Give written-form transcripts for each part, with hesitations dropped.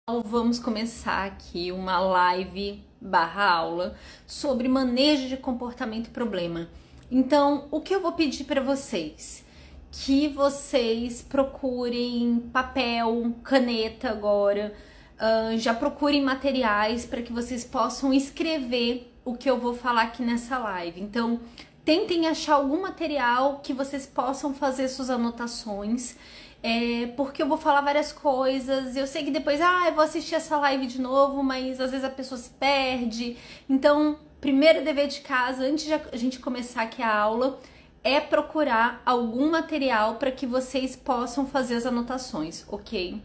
Vamos começar aqui uma live barra aula sobre manejo de comportamento e problema. Então, o que eu vou pedir para vocês? Que vocês procurem papel, caneta agora, já procurem materiais para que vocês possam escrever o que eu vou falar aqui nessa live. Então, tentem achar algum material que vocês possam fazer suas anotações. Porque eu vou falar várias coisas, eu sei que depois, eu vou assistir essa live de novo, mas às vezes a pessoa se perde. Então, primeiro dever de casa, antes de a gente começar aqui a aula, é procurar algum material para que vocês possam fazer as anotações, ok?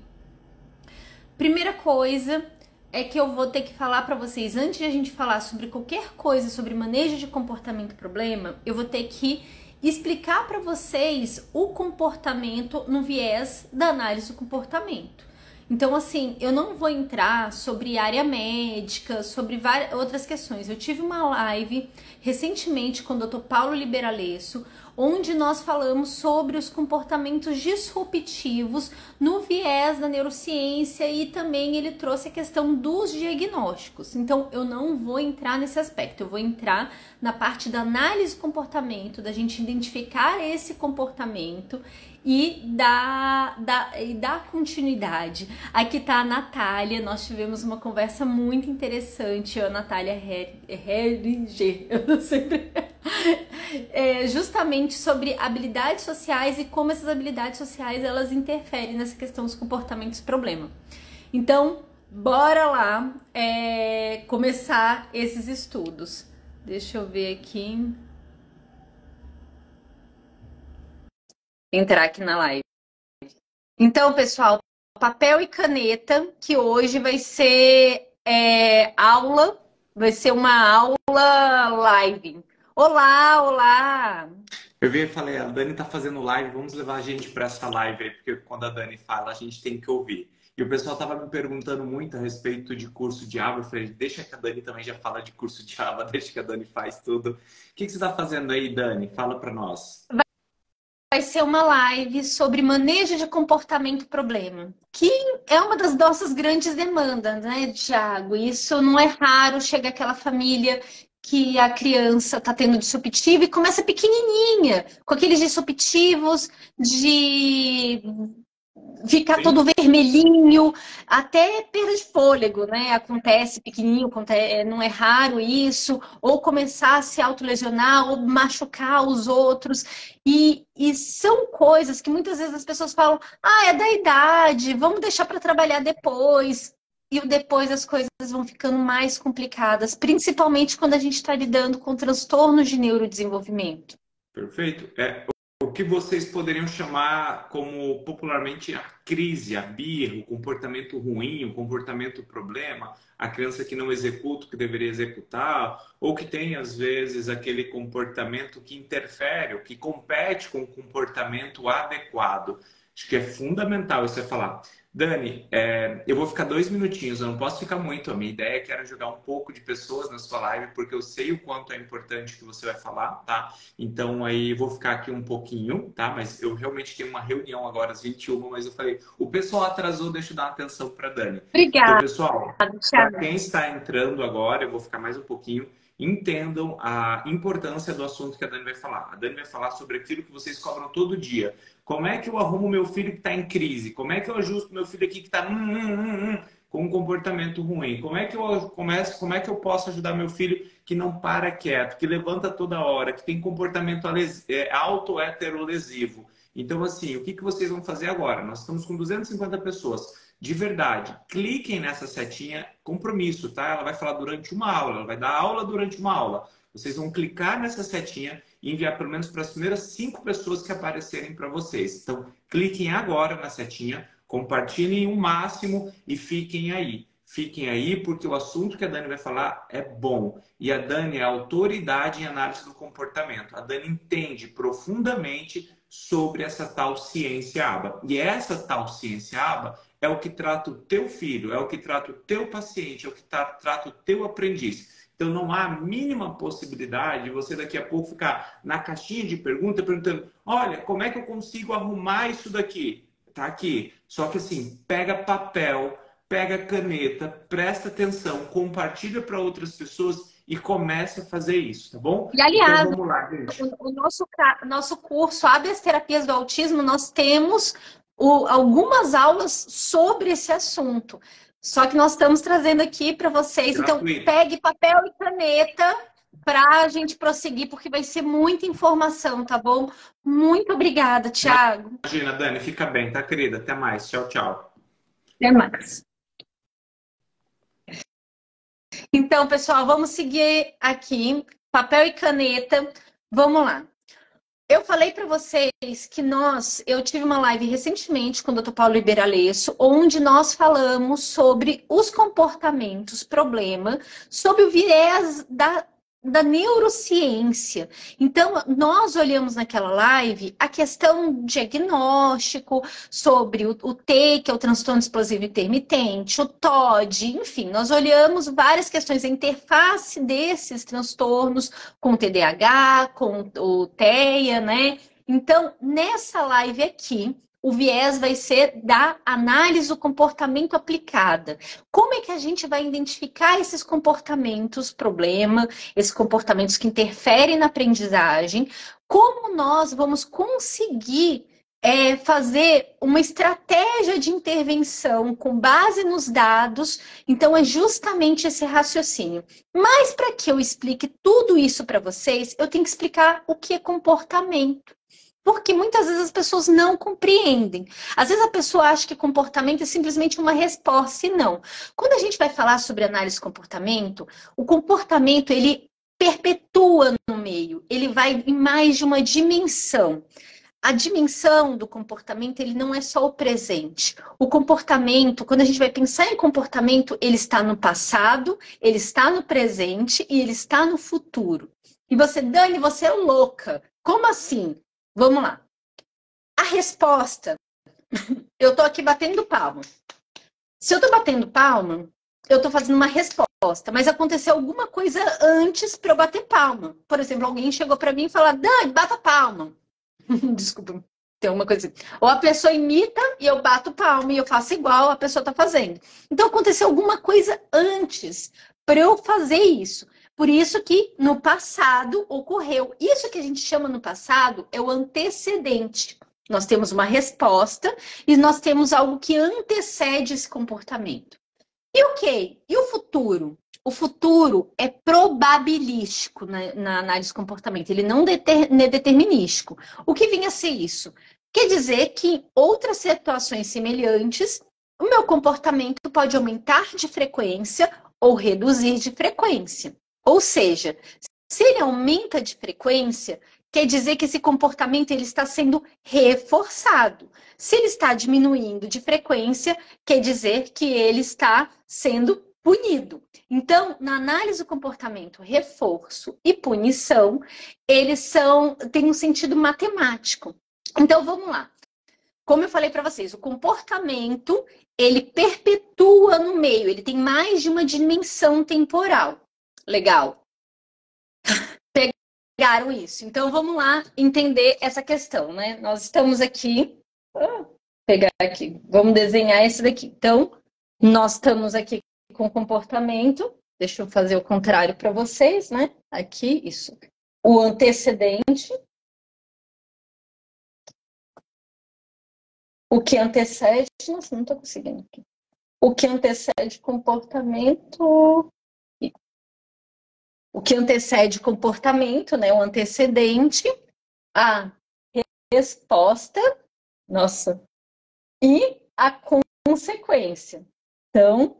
Primeira coisa é que eu vou ter que falar para vocês, antes de a gente falar sobre qualquer coisa, sobre manejo de comportamento e problema, eu vou ter que explicar para vocês o comportamento no viés da análise do comportamento. Então, assim, eu não vou entrar sobre área médica, sobre várias outras questões. Eu tive uma live recentemente com o Dr. Paulo Liberalesso, onde nós falamos sobre os comportamentos disruptivos no viés da neurociência e também ele trouxe a questão dos diagnósticos. Então, eu não vou entrar nesse aspecto, eu vou entrar na parte da análise do comportamento, da gente identificar esse comportamento e dar continuidade. Aqui tá a Natália, nós tivemos uma conversa muito interessante, a Natália Heringer, eu não sei, justamente sobre habilidades sociais e como essas habilidades sociais elas interferem nessa questão dos comportamentos problema. Então, bora lá começar esses estudos. Deixa eu ver aqui. Entrar aqui na live. Então, pessoal, papel e caneta, que hoje vai ser aula, vai ser uma aula live. Olá, olá! Eu vi e falei, a Dani tá fazendo live, vamos levar a gente para essa live aí, porque quando a Dani fala, a gente tem que ouvir. E o pessoal tava me perguntando muito a respeito de curso de aba. Eu falei, deixa que a Dani também já fala de curso de aba, deixa que a Dani faz tudo. O que você tá fazendo aí, Dani? Fala para nós. Vai ser uma live sobre manejo de comportamento problema, que é uma das nossas grandes demandas, né, Thiago? Isso não é raro, chega aquela família que a criança está tendo disruptivo e começa pequenininha, com aqueles disruptivos de ficar todo Sim? vermelhinho, até perda de fôlego, né? Acontece pequenininho, não é raro isso, ou começar a se autolesionar, ou machucar os outros. E são coisas que muitas vezes as pessoas falam, é da idade, vamos deixar para trabalhar depois. E o depois as coisas vão ficando mais complicadas, principalmente quando a gente está lidando com transtornos de neurodesenvolvimento. Perfeito. O que vocês poderiam chamar como popularmente a crise, a birra, o comportamento ruim, o comportamento problema, a criança que não executa o que deveria executar, ou que tem, às vezes, aquele comportamento que interfere, ou que compete com o comportamento adequado. Acho que é fundamental isso é falar. Dani, eu vou ficar 2 minutinhos, eu não posso ficar muito. A minha ideia é que era jogar um pouco de pessoas na sua live, porque eu sei o quanto é importante o que você vai falar, tá? Então aí eu vou ficar aqui um pouquinho, tá? Mas eu realmente tenho uma reunião agora às 21, mas eu falei, o pessoal atrasou, deixa eu dar uma atenção para Dani. Então, Obrigada, pessoal, para Thiago. quem está entrando agora, eu vou ficar mais um pouquinho. Entendam a importância do assunto que a Dani vai falar. A Dani vai falar sobre aquilo que vocês cobram todo dia. Como é que eu arrumo meu filho que está em crise? Como é que eu ajusto meu filho aqui que está com um comportamento ruim? Como é que eu começo? Como é que eu posso ajudar meu filho que não para quieto, que levanta toda hora, que tem comportamento auto-heterolesivo? Então, assim, o que vocês vão fazer agora? Nós estamos com 250 pessoas. De verdade, cliquem nessa setinha, compromisso, tá? Ela vai falar durante uma aula, ela vai dar aula durante uma aula. Vocês vão clicar nessa setinha e enviar pelo menos para as primeiras 5 pessoas que aparecerem para vocês. Então, cliquem agora na setinha, compartilhem o máximo e fiquem aí. Fiquem aí porque o assunto que a Dani vai falar é bom. E a Dani é autoridade em análise do comportamento. A Dani entende profundamente sobre essa tal ciência aba. E essa tal ciência aba é o que trata o teu filho, é o que trata o teu paciente, é o que trata o teu aprendiz. Então não há a mínima possibilidade de você daqui a pouco ficar na caixinha de pergunta perguntando, olha, como é que eu consigo arrumar isso daqui? Tá aqui. Só que assim, pega papel, pega a caneta, presta atenção, compartilha para outras pessoas e começa a fazer isso, tá bom? E, aliás, então vamos lá, gente. o nosso curso Hábitos Terapias do Autismo, nós temos algumas aulas sobre esse assunto. Só que nós estamos trazendo aqui para vocês. Gratuito. Então, pegue papel e caneta para a gente prosseguir, porque vai ser muita informação, tá bom? Muito obrigada, Thiago. Imagina, Dani, fica bem, tá, querida? Até mais. Tchau, tchau. Até mais. Então, pessoal, vamos seguir aqui. Papel e caneta. Vamos lá. Eu falei para vocês que eu tive uma live recentemente com o Dr. Paulo Iberalesso, onde nós falamos sobre os comportamentos problema, sobre o viés da neurociência. Então, nós olhamos naquela live a questão diagnóstico, sobre o T, que é o transtorno explosivo intermitente, o TOD, enfim, nós olhamos várias questões, a interface desses transtornos com o TDAH, com o TEA, né? Então, nessa live aqui, o viés vai ser da análise do comportamento aplicada. Como é que a gente vai identificar esses comportamentos problema, esses comportamentos que interferem na aprendizagem? Como nós vamos conseguir fazer uma estratégia de intervenção com base nos dados? Então, é justamente esse raciocínio. Mas para que eu explique tudo isso para vocês, eu tenho que explicar o que é comportamento. Porque muitas vezes as pessoas não compreendem. Às vezes a pessoa acha que comportamento é simplesmente uma resposta, e não. Quando a gente vai falar sobre análise de comportamento, o comportamento, ele perpetua no meio. Ele vai em mais de uma dimensão. A dimensão do comportamento, ele não é só o presente. O comportamento, quando a gente vai pensar em comportamento, ele está no passado, ele está no presente e ele está no futuro. E você, Dani, você é louca. Como assim? Vamos lá. A resposta, eu tô aqui batendo palma. Se eu tô batendo palma, eu tô fazendo uma resposta, mas aconteceu alguma coisa antes para eu bater palma. Por exemplo, alguém chegou para mim e falou: Dani, bata palma. Desculpa, tem uma coisa assim. Ou a pessoa imita e eu bato palma e eu faço igual a pessoa tá fazendo. Então aconteceu alguma coisa antes para eu fazer isso. Por isso que no passado ocorreu. Isso que a gente chama no passado é o antecedente. Nós temos uma resposta e nós temos algo que antecede esse comportamento. E o quê? E o futuro? O futuro é probabilístico na análise de comportamento. Ele não é determinístico. O que vinha a ser isso? Quer dizer que em outras situações semelhantes, o meu comportamento pode aumentar de frequência ou reduzir de frequência. Ou seja, se ele aumenta de frequência, quer dizer que esse comportamento ele está sendo reforçado. Se ele está diminuindo de frequência, quer dizer que ele está sendo punido. Então, na análise do comportamento, reforço e punição, eles têm um sentido matemático. Então, vamos lá. Como eu falei para vocês, o comportamento, ele perpetua no meio, ele tem mais de uma dimensão temporal. Legal. Pegaram isso. Então, vamos lá entender essa questão, né? Nós estamos aqui... pegar aqui. Vamos desenhar esse daqui. Então, nós estamos aqui com comportamento. Deixa eu fazer o contrário para vocês, né? Aqui, isso. O antecedente. O que antecede... Nossa, não estou conseguindo aqui. O que antecede comportamento... O que antecede comportamento, né? O antecedente, a resposta, nossa, e a consequência. Então,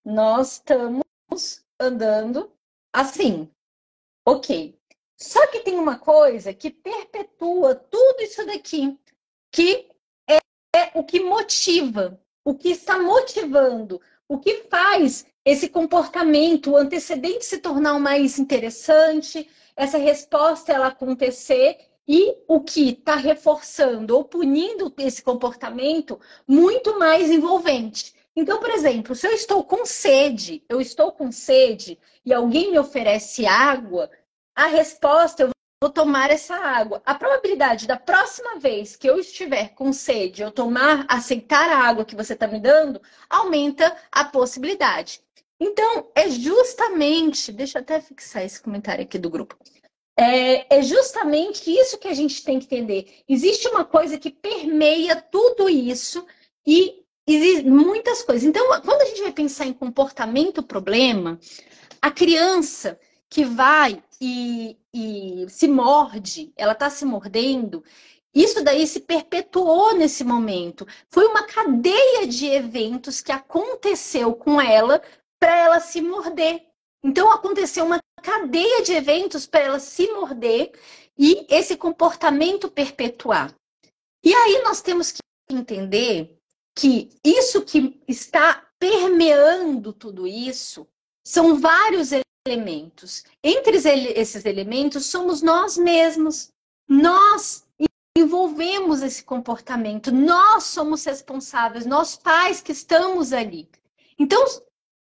nós estamos andando assim. Ok. Só que tem uma coisa que perpetua tudo isso daqui, que é o que motiva, o que está motivando, o que faz esse comportamento, o antecedente se tornar o mais interessante, essa resposta ela acontecer e o que está reforçando ou punindo esse comportamento muito mais envolvente. Então, por exemplo, se eu estou com sede e alguém me oferece água, a resposta, eu vou tomar essa água. A probabilidade da próxima vez que eu estiver com sede, eu aceitar a água que você está me dando, aumenta a possibilidade. Então, é justamente, deixa eu até fixar esse comentário aqui do grupo. É justamente isso que a gente tem que entender. Existe uma coisa que permeia tudo isso e existem muitas coisas. Então, quando a gente vai pensar em comportamento problema, a criança que vai e se morde, ela está se mordendo, isso daí se perpetuou nesse momento. Foi uma cadeia de eventos que aconteceu com ela para ela se morder. Então, aconteceu uma cadeia de eventos para ela se morder e esse comportamento perpetuar. E aí nós temos que entender que isso que está permeando tudo isso são vários elementos. Entre esses elementos somos nós mesmos. Nós envolvemos esse comportamento. Nós somos responsáveis, nós pais que estamos ali. Então,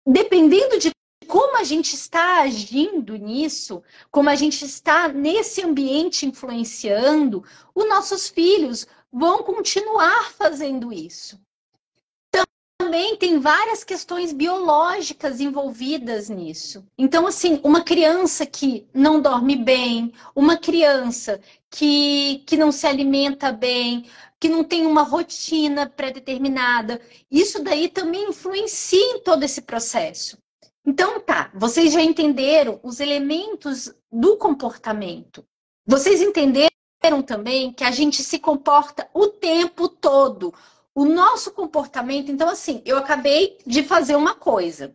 dependendo de como a gente está agindo nisso, como a gente está nesse ambiente influenciando, os nossos filhos vão continuar fazendo isso. Também tem várias questões biológicas envolvidas nisso. Então, assim, uma criança que não dorme bem, uma criança que não se alimenta bem, que não tem uma rotina pré-determinada, isso daí também influencia em todo esse processo. Então, tá, vocês já entenderam os elementos do comportamento. Vocês entenderam também que a gente se comporta o tempo todo. O nosso comportamento, então assim, eu acabei de fazer uma coisa,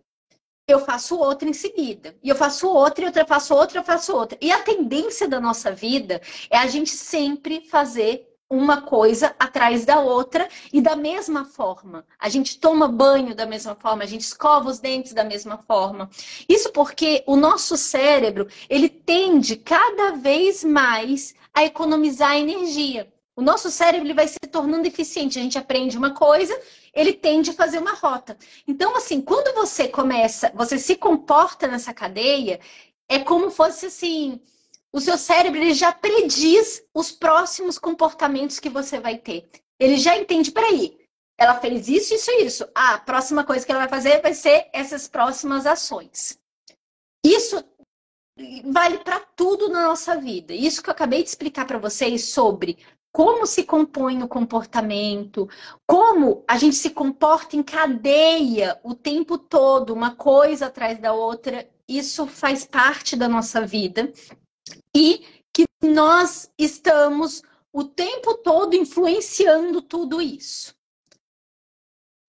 eu faço outra em seguida, e eu faço outra, e outra, eu faço outra, eu faço outra. E a tendência da nossa vida é a gente sempre fazer uma coisa atrás da outra e da mesma forma. A gente toma banho da mesma forma, a gente escova os dentes da mesma forma. Isso porque o nosso cérebro, ele tende cada vez mais a economizar energia. O nosso cérebro ele vai se tornando eficiente. A gente aprende uma coisa, ele tende a fazer uma rota. Então, assim, quando você se comporta nessa cadeia, é como fosse assim, o seu cérebro ele já prediz os próximos comportamentos que você vai ter. Ele já entende, peraí, ela fez isso, isso e isso. A próxima coisa que ela vai fazer vai ser essas próximas ações. Isso vale para tudo na nossa vida. Isso que eu acabei de explicar para vocês sobre como se compõe o comportamento, como a gente se comporta em cadeia o tempo todo, uma coisa atrás da outra, isso faz parte da nossa vida e que nós estamos o tempo todo influenciando tudo isso.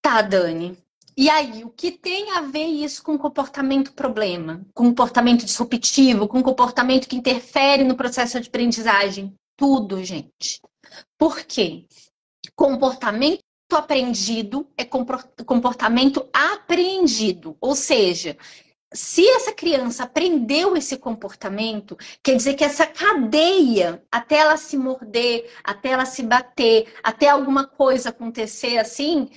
Tá, Dani. E aí, o que tem a ver isso com comportamento problema? Com comportamento disruptivo, com comportamento que interfere no processo de aprendizagem? Tudo, gente. Por quê? Comportamento aprendido é comportamento apreendido. Ou seja, se essa criança aprendeu esse comportamento, quer dizer que essa cadeia, até ela se morder, até ela se bater, até alguma coisa acontecer assim,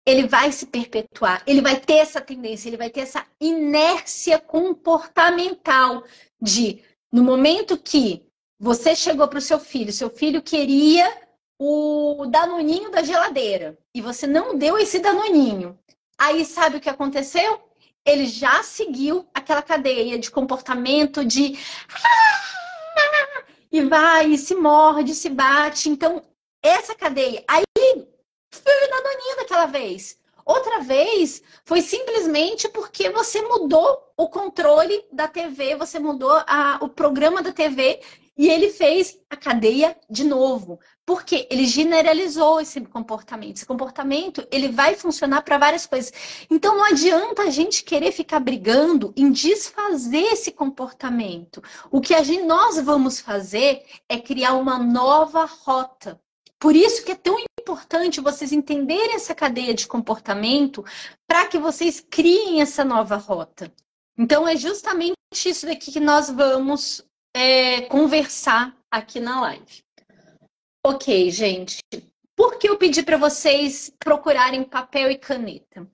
ele vai se perpetuar, ele vai ter essa tendência, ele vai ter essa inércia comportamental de, no momento que você chegou para o seu filho queria o danoninho da geladeira e você não deu esse danoninho. Aí sabe o que aconteceu? Ele já seguiu aquela cadeia de comportamento de e vai, e se morde, se bate. Então, essa cadeia. Aí foi o danoninho daquela vez. Outra vez foi simplesmente porque você mudou o controle da TV, você mudou o programa da TV e ele fez a cadeia de novo. Porque ele generalizou esse comportamento. Esse comportamento ele vai funcionar para várias coisas. Então não adianta a gente querer ficar brigando em desfazer esse comportamento. O que nós vamos fazer é criar uma nova rota. Por isso que é tão importante vocês entenderem essa cadeia de comportamento para que vocês criem essa nova rota. Então é justamente isso daqui que nós vamos conversar aqui na live. Ok, gente. Por que eu pedi para vocês procurarem papel e caneta?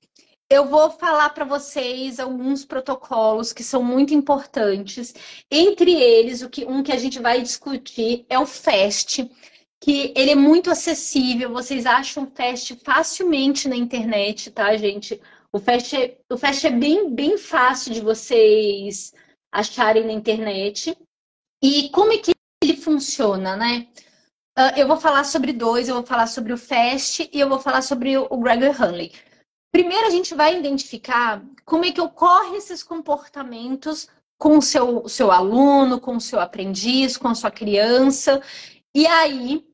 eu vou falar para vocês alguns protocolos que são muito importantes. Entre eles, um que a gente vai discutir é o FAST, que ele é muito acessível. Vocês acham o FAST facilmente na internet, tá, gente? O FAST é bem fácil de vocês acharem na internet. E como é que ele funciona, né? Eu vou falar sobre dois, eu vou falar sobre o FAST e eu vou falar sobre o Gregory Hanley. Primeiro, a gente vai identificar como é que ocorrem esses comportamentos com o seu aluno, com o seu aprendiz, com a sua criança. E aí,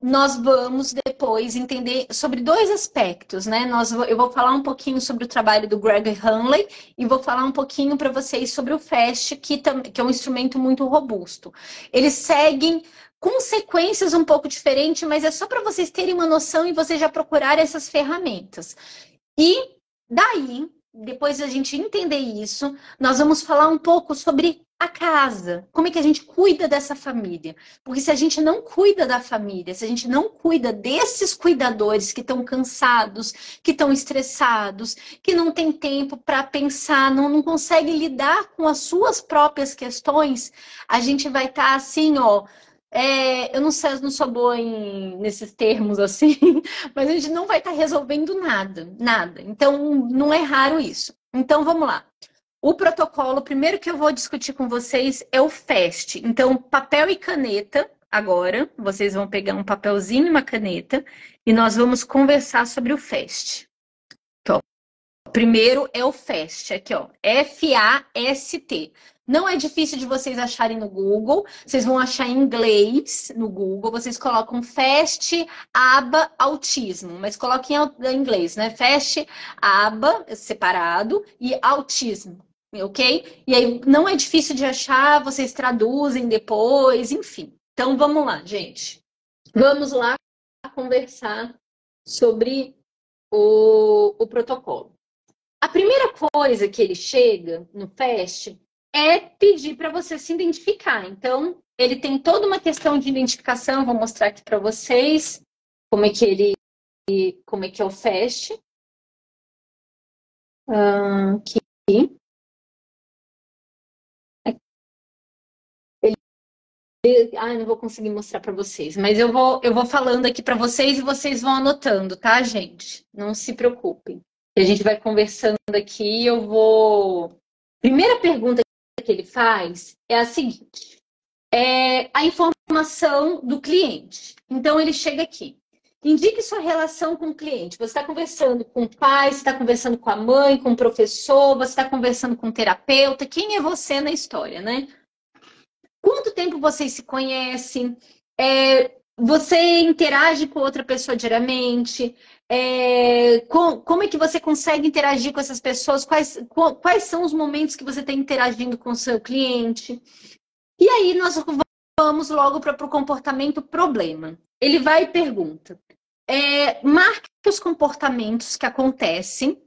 nós vamos depois entender sobre dois aspectos, né? Eu vou falar um pouquinho sobre o trabalho do Gregory Hanley e vou falar um pouquinho para vocês sobre o FAST, que é um instrumento muito robusto. Eles seguem consequências um pouco diferentes, mas é só para vocês terem uma noção e vocês já procurarem essas ferramentas. E daí, depois da gente entender isso, nós vamos falar um pouco sobre a casa. Como é que a gente cuida dessa família? Porque se a gente não cuida da família, se a gente não cuida desses cuidadores que estão cansados, que estão estressados, que não tem tempo para pensar, não consegue lidar com as suas próprias questões, a gente vai estar assim, ó. Eu não sei, eu não sou boa nesses termos assim, mas a gente não vai estar resolvendo nada. Então, não é raro isso. Então, vamos lá. O protocolo, primeiro que eu vou discutir com vocês é o FAST. Então, papel e caneta, agora, vocês vão pegar um papelzinho e uma caneta e nós vamos conversar sobre o FAST. Então, primeiro é o FAST, aqui ó, FAST. Não é difícil de vocês acharem no Google, vocês vão achar em inglês no Google, vocês colocam FAST, aba, autismo, mas coloquem em inglês, né? FAST, aba, separado, e autismo, ok? E aí não é difícil de achar, vocês traduzem depois, enfim. Então vamos lá, gente. Vamos lá conversar sobre o protocolo. A primeira coisa que ele chega no FAST é pedir para você se identificar. Então, ele tem toda uma questão de identificação. Vou mostrar aqui para vocês como é que é o FAST. Aqui. Não vou conseguir mostrar para vocês, mas eu vou falando aqui para vocês e vocês vão anotando, tá, gente? Não se preocupem. A gente vai conversando aqui e eu vou... Primeira pergunta que ele faz é a seguinte: a informação do cliente. Então, ele chega aqui. Indique sua relação com o cliente. Você está conversando com o pai, você está conversando com a mãe, com o professor, você está conversando com o terapeuta. Quem é você na história, né? Quanto tempo vocês se conhecem? Você interage com outra pessoa diariamente? Como é que você consegue interagir com essas pessoas? Quais são os momentos que você está interagindo com o seu cliente? E aí nós vamos logo para o comportamento problema. Ele vai e pergunta: marque os comportamentos que acontecem,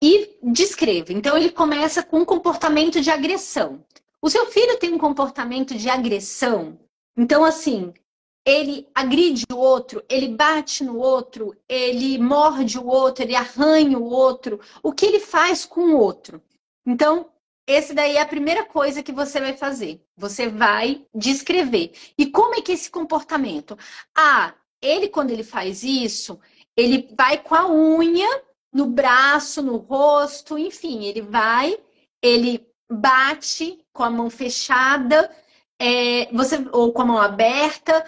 e descreva. Então ele começa com um comportamento de agressão. O seu filho tem um comportamento de agressão? Então, assim, ele agride o outro, ele bate no outro, ele morde o outro, ele arranha o outro. O que ele faz com o outro? Então, esse daí é a primeira coisa que você vai fazer. Você vai descrever. E como é que é esse comportamento? Ele, quando ele faz isso, ele vai com a unha no braço, no rosto, enfim, ele bate com a mão fechada, ou com a mão aberta.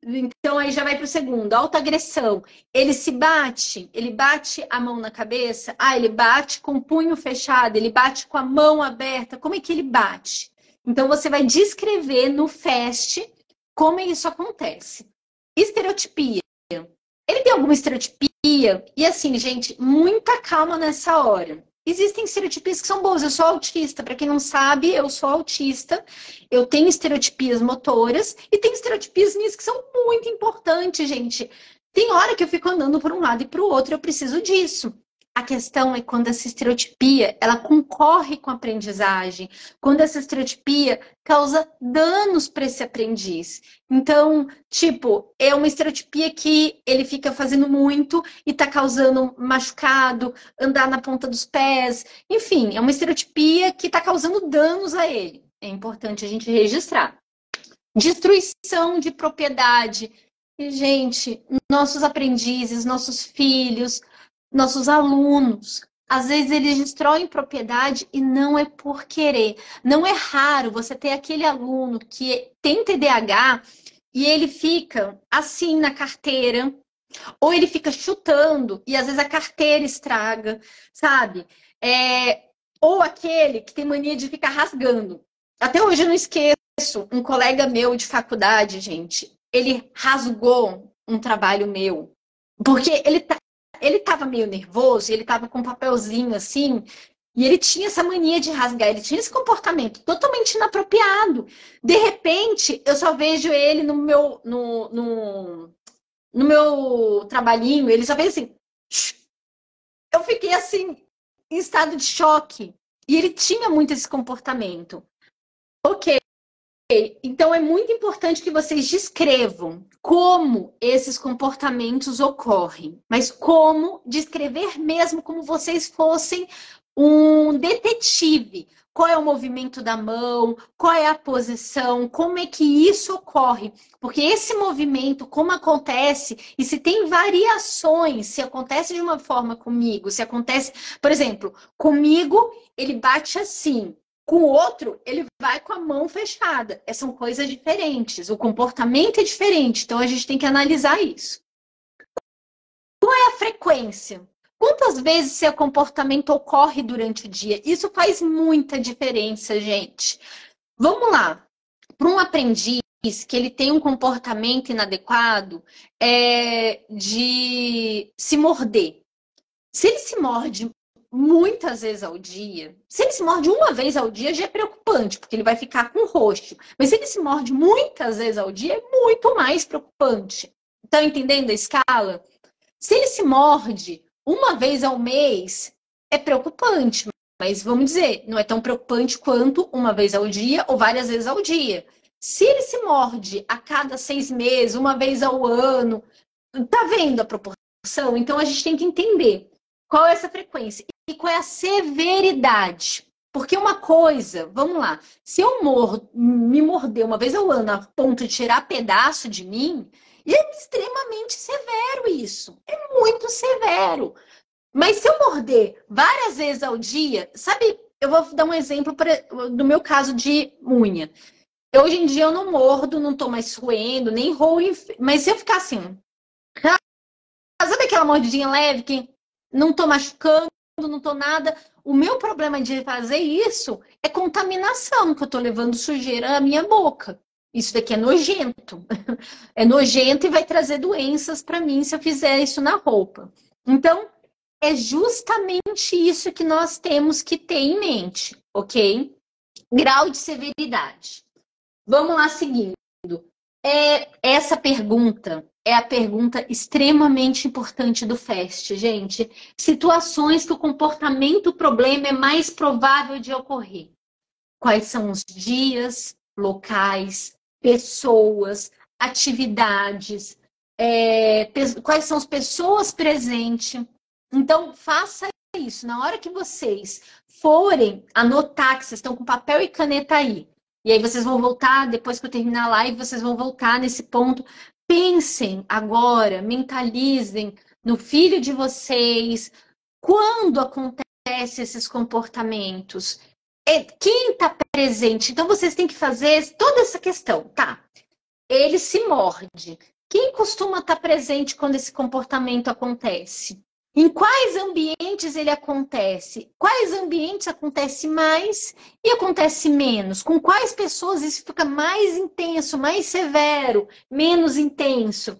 Então aí já vai para o segundo, autoagressão. Ele bate a mão na cabeça, ele bate com o punho fechado, ele bate com a mão aberta. Como é que ele bate? Então você vai descrever no FAST como isso acontece. Estereotipia. Ele tem alguma estereotipia? E assim, gente, muita calma nessa hora. Existem estereotipias que são boas. Eu sou autista. Para quem não sabe, eu sou autista. Eu tenho estereotipias motoras e tem estereotipias minhas que são muito importantes, gente. Tem hora que eu fico andando por um lado e para o outro. Eu preciso disso. A questão é quando essa estereotipia, ela concorre com a aprendizagem, quando essa estereotipia causa danos para esse aprendiz. Então, tipo, é uma estereotipia que ele fica fazendo muito e tá causando machucado, andar na ponta dos pés, enfim, é uma estereotipia que tá causando danos a ele. É importante a gente registrar. Destruição de propriedade. E, gente, nossos aprendizes, nossos filhos, nossos alunos, às vezes eles destroem propriedade e não é por querer. Não é raro você ter aquele aluno que tem TDAH e ele fica assim na carteira, ou ele fica chutando e às vezes a carteira estraga, sabe? Ou aquele que tem mania de ficar rasgando. Até hoje eu não esqueço, um colega meu de faculdade, gente, ele rasgou um trabalho meu, porque ele tava meio nervoso, ele tava com um papelzinho assim, e ele tinha essa mania de rasgar, ele tinha esse comportamento totalmente inapropriado. De repente, eu só vejo ele no meu trabalhinho, ele só fez assim. Eu fiquei assim, em estado de choque. E ele tinha muito esse comportamento. Ok. Então é muito importante que vocês descrevam como esses comportamentos ocorrem, mas como descrever mesmo como vocês fossem um detetive. Qual é o movimento da mão, qual é a posição, como é que isso ocorre. Porque esse movimento, como acontece, e se tem variações, se acontece de uma forma comigo, se acontece, por exemplo, comigo ele bate assim. Com o outro, ele vai com a mão fechada. São coisas diferentes. O comportamento é diferente. Então, a gente tem que analisar isso. Qual é a frequência? Quantas vezes seu comportamento ocorre durante o dia? Isso faz muita diferença, gente. Vamos lá. Para um aprendiz que ele tem um comportamento inadequado, de se morder. Se ele se morde muitas vezes ao dia, se ele se morde uma vez ao dia, já é preocupante, porque ele vai ficar com roxo. Mas se ele se morde muitas vezes ao dia, é muito mais preocupante. Estão entendendo a escala? Se ele se morde uma vez ao mês, é preocupante. Mas vamos dizer, não é tão preocupante quanto uma vez ao dia ou várias vezes ao dia. Se ele se morde a cada 6 meses, uma vez ao ano, tá vendo a proporção? Então a gente tem que entender qual é essa frequência e qual é a severidade. Porque uma coisa, vamos lá, se eu me morder uma vez ao ano a ponto de tirar pedaço de mim, é extremamente severo isso. É muito severo. Mas se eu morder várias vezes ao dia, sabe, eu vou dar um exemplo do meu caso de unha. Hoje em dia eu não mordo, não tô mais roendo, nem roo, mas se eu ficar assim, sabe aquela mordidinha leve que não tô machucando, não tô nada. O meu problema de fazer isso é contaminação, que eu tô levando sujeira à minha boca. Isso daqui é nojento. É nojento e vai trazer doenças para mim se eu fizer isso na roupa. Então, é justamente isso que nós temos que ter em mente, ok? Grau de severidade. Vamos lá seguindo. Essa pergunta é a pergunta extremamente importante do FAST, gente. Situações que o comportamento problema é mais provável de ocorrer. Quais são os dias, locais, pessoas, atividades, quais são as pessoas presentes. Então, faça isso. Na hora que vocês forem anotar, que vocês estão com papel e caneta aí, e aí vocês vão voltar, depois que eu terminar a live, vocês vão voltar nesse ponto. Pensem agora, mentalizem no filho de vocês, quando acontecem esses comportamentos. Quem está presente? Então, vocês têm que fazer toda essa questão, tá? Ele se morde. Quem costuma estar presente quando esse comportamento acontece? Em quais ambientes ele acontece? Quais ambientes acontece mais e acontece menos? Com quais pessoas isso fica mais intenso, mais severo, menos intenso?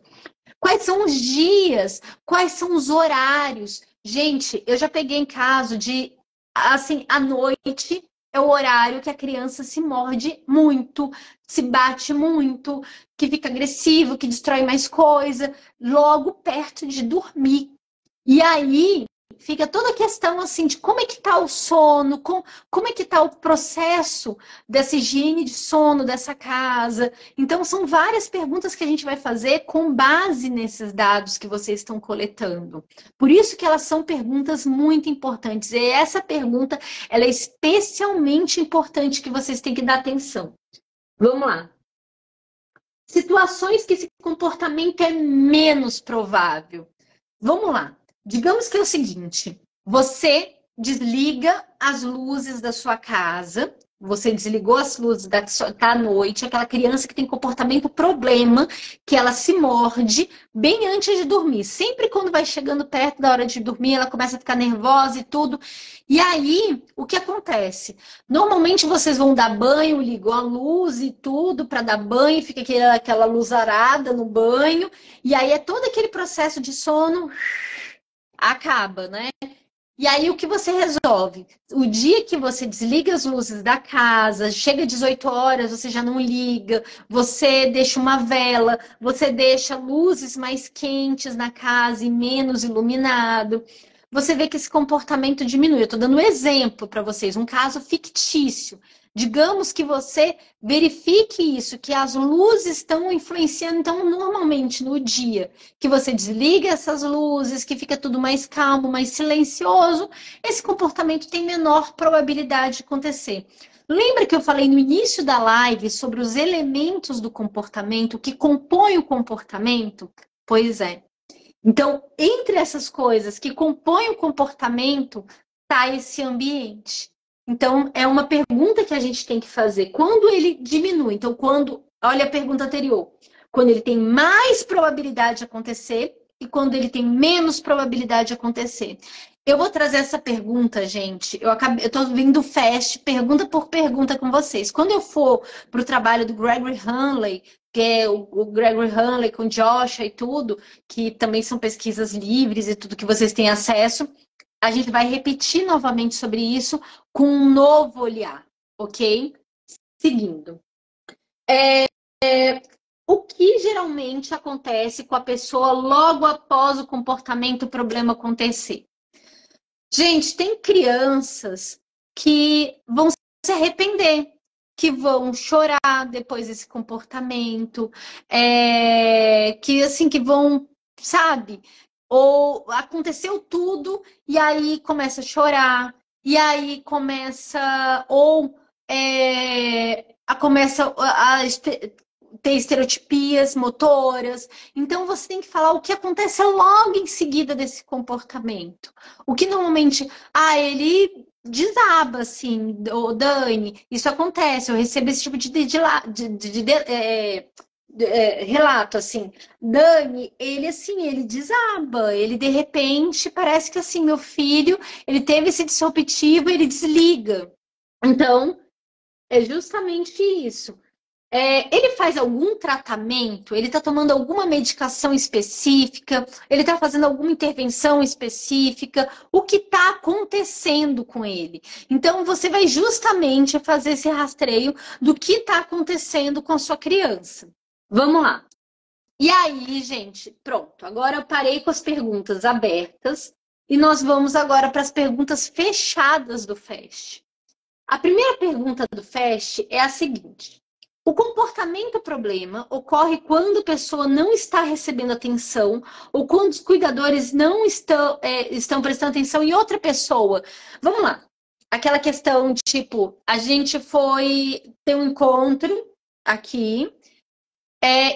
Quais são os dias? Quais são os horários? Gente, eu já peguei em caso de, assim, à noite é o horário que a criança se morde muito, se bate muito, que fica agressivo, que destrói mais coisa, logo perto de dormir. E aí fica toda a questão assim de como é que tá o sono, como é que tá o processo dessa higiene de sono dessa casa. Então, são várias perguntas que a gente vai fazer com base nesses dados que vocês estão coletando. Por isso que elas são perguntas muito importantes. E essa pergunta, ela é especialmente importante que vocês têm que dar atenção. Vamos lá. Situações que esse comportamento é menos provável. Vamos lá. Digamos que é o seguinte: você desliga as luzes da sua casa, você desligou as luzes da noite, aquela criança que tem comportamento problema, que ela se morde bem antes de dormir. Sempre quando vai chegando perto da hora de dormir, ela começa a ficar nervosa e tudo. E aí, o que acontece? Normalmente vocês vão dar banho, ligam a luz e tudo para dar banho, fica aquela luz arada no banho, e aí é todo aquele processo de sono acaba, né? E aí o que você resolve? O dia que você desliga as luzes da casa, chega 18 horas, você já não liga, você deixa uma vela, você deixa luzes mais quentes na casa e menos iluminado. Você vê que esse comportamento diminui. Eu estou dando um exemplo para vocês, um caso fictício. Digamos que você verifique isso, que as luzes estão influenciando. Então, normalmente, no dia que você desliga essas luzes, que fica tudo mais calmo, mais silencioso, esse comportamento tem menor probabilidade de acontecer. Lembra que eu falei no início da live sobre os elementos do comportamento que compõem o comportamento? Pois é. Então, entre essas coisas que compõem o comportamento, está esse ambiente. Então, é uma pergunta que a gente tem que fazer. Quando ele diminui? Então, olha a pergunta anterior. Quando ele tem mais probabilidade de acontecer e quando ele tem menos probabilidade de acontecer. Eu vou trazer essa pergunta, gente. Eu estou vindo fast, pergunta por pergunta com vocês. Quando eu for para o trabalho do Gregory Hanley, que é o Gregory Hanley com Joshua e tudo, que também são pesquisas livres e tudo que vocês têm acesso, a gente vai repetir novamente sobre isso com um novo olhar, ok? Seguindo. O que geralmente acontece com a pessoa logo após o comportamento problema acontecer? Gente, tem crianças que vão se arrepender, que vão chorar depois desse comportamento, que vão, sabe? Ou aconteceu tudo e aí começa a chorar, e aí começa a ter estereotipias motoras. Então você tem que falar o que acontece logo em seguida desse comportamento. O que normalmente, ele desaba, assim, Dani, isso acontece, eu recebo esse tipo de relato, assim, Dani, ele desaba, ele de repente, parece que assim, meu filho, ele teve esse disruptivo, ele desliga. Então, é justamente isso. Ele faz algum tratamento? Ele está tomando alguma medicação específica? Ele está fazendo alguma intervenção específica? O que está acontecendo com ele? Então, você vai justamente fazer esse rastreio do que está acontecendo com a sua criança. Vamos lá. E aí, gente, pronto. Agora eu parei com as perguntas abertas e nós vamos agora para as perguntas fechadas do FAST. A primeira pergunta do FAST é a seguinte. O comportamento problema ocorre quando a pessoa não está recebendo atenção ou quando os cuidadores não estão prestando atenção em outra pessoa. Vamos lá. Aquela questão de, tipo, a gente foi ter um encontro aqui,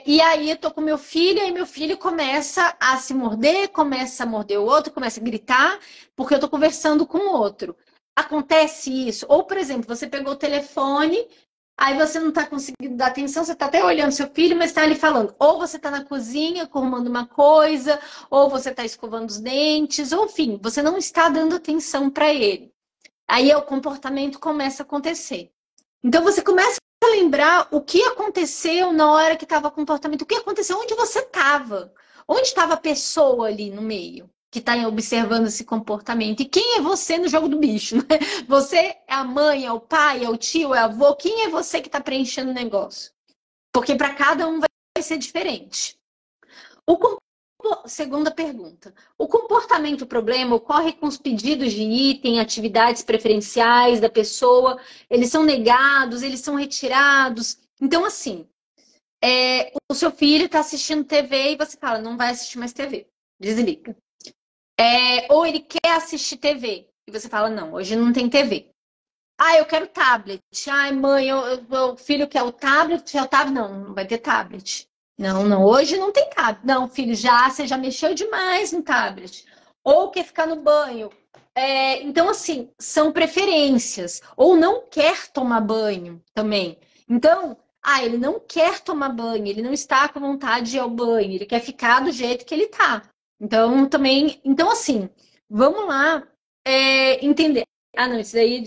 e aí eu tô com meu filho, e meu filho começa a se morder, começa a morder o outro, começa a gritar, porque eu tô conversando com o outro. Acontece isso? Ou, por exemplo, você pegou o telefone... Aí você não está conseguindo dar atenção, você está até olhando seu filho, mas está ali falando. Ou você está na cozinha arrumando uma coisa, ou você está escovando os dentes, ou enfim, você não está dando atenção para ele. Aí o comportamento começa a acontecer. Então você começa a lembrar o que aconteceu na hora que estava o comportamento, o que aconteceu, onde você estava. Onde estava a pessoa ali no meio que está observando esse comportamento. E quem é você no jogo do bicho? Né? Você é a mãe, é o pai, é o tio, é o avô? Quem é você que está preenchendo o negócio? Porque para cada um vai ser diferente. O Segunda pergunta. O comportamento problema ocorre com os pedidos de item, atividades preferenciais da pessoa, eles são negados, eles são retirados. Então, assim, o seu filho está assistindo TV e você fala, não vai assistir mais TV, desliga. Ou ele quer assistir TV e você fala, não, hoje não tem TV. Ah, eu quero tablet. Ai, mãe, o filho quer o tablet, não vai ter tablet. Não, hoje não tem tablet. Não, filho, você já mexeu demais no tablet. Ou quer ficar no banho. Então, assim, são preferências. Ou não quer tomar banho também. Então, ele não quer tomar banho, ele não está com vontade de ir ao banho, ele quer ficar do jeito que ele tá. Então, também. Então, assim, vamos lá entender. Ah, não, isso daí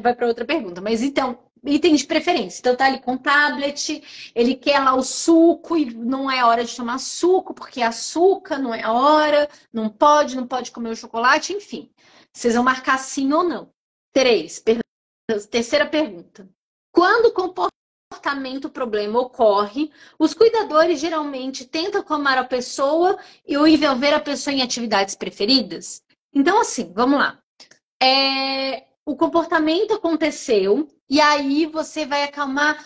vai para outra pergunta. Mas então, item de preferência. Então, tá ali com tablet, ele quer lá o suco e não é hora de tomar suco, porque açúcar não é a hora, não pode comer o chocolate, enfim. Vocês vão marcar sim ou não. Terceira pergunta. Quando o comportamento problema ocorre, os cuidadores geralmente tentam acalmar a pessoa ou envolver a pessoa em atividades preferidas? Então, assim, vamos lá. O comportamento aconteceu e aí você vai acalmar.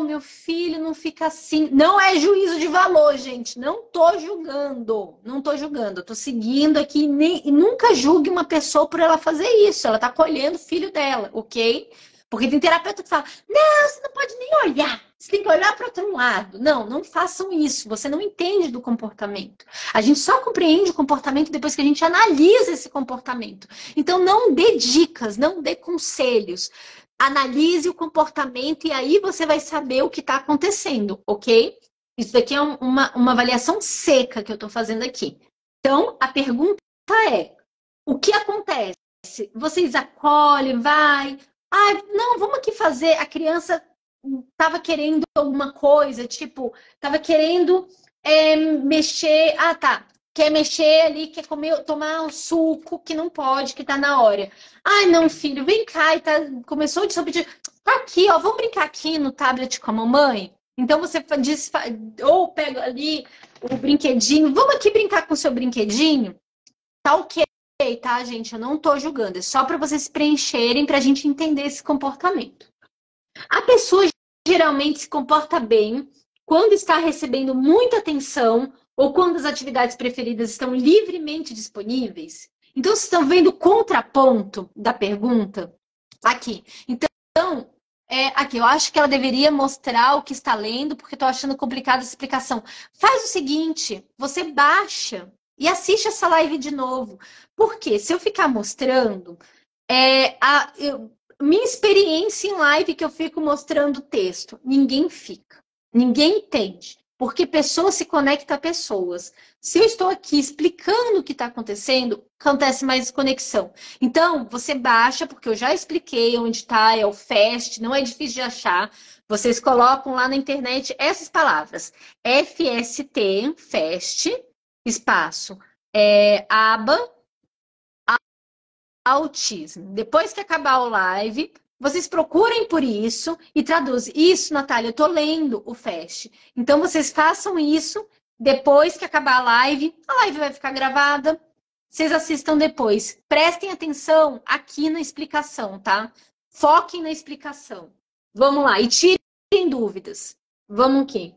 Meu filho, não fica assim. Não é juízo de valor, gente. Não tô julgando. Tô seguindo aqui e nunca julgue uma pessoa por ela fazer isso. Ela tá acolhendo o filho dela, ok? Porque tem terapeuta que fala, não, você não pode nem olhar. Você tem que olhar para outro lado. Não façam isso. Você não entende do comportamento. A gente só compreende o comportamento depois que a gente analisa esse comportamento. Então, não dê dicas, não dê conselhos. Analise o comportamento e aí você vai saber o que está acontecendo, ok? Isso daqui é uma avaliação seca que eu estou fazendo aqui. Então, a pergunta é, o que acontece? Vocês acolhem, vai... não, vamos aqui fazer. A criança estava querendo alguma coisa, tipo, estava querendo mexer. Quer mexer ali, quer tomar um suco que não pode, que tá na hora. Não, filho, vem cá. E começou a desobedecer. Tá aqui, ó, vamos brincar aqui no tablet com a mamãe? Então você diz, ou pega ali o brinquedinho, vamos aqui brincar com o seu brinquedinho? Tá ok. Tá, gente? Eu não tô julgando. É só para vocês se preencherem para a gente entender esse comportamento. A pessoa geralmente se comporta bem quando está recebendo muita atenção ou quando as atividades preferidas estão livremente disponíveis. Então, vocês estão vendo o contraponto da pergunta? Aqui. Então, aqui, eu acho que ela deveria mostrar o que está lendo, porque estou achando complicada a explicação. Faz o seguinte, você baixa e assiste essa live de novo. Porque se eu ficar mostrando, minha experiência em live que eu fico mostrando o texto, ninguém fica. Ninguém entende. Porque pessoas se conectam a pessoas. Se eu estou aqui explicando o que está acontecendo, acontece mais conexão. Então, você baixa, porque eu já expliquei onde está, é o FAST, não é difícil de achar. Vocês colocam lá na internet essas palavras. FST, FAST, espaço, aba, autismo. Depois que acabar o live, vocês procurem por isso e traduzem. Isso, Natália, eu tô lendo o FAST. Então, vocês façam isso depois que acabar a live vai ficar gravada. Vocês assistam depois. Prestem atenção aqui na explicação, tá? Foquem na explicação. Vamos lá. E tirem dúvidas. Vamos aqui.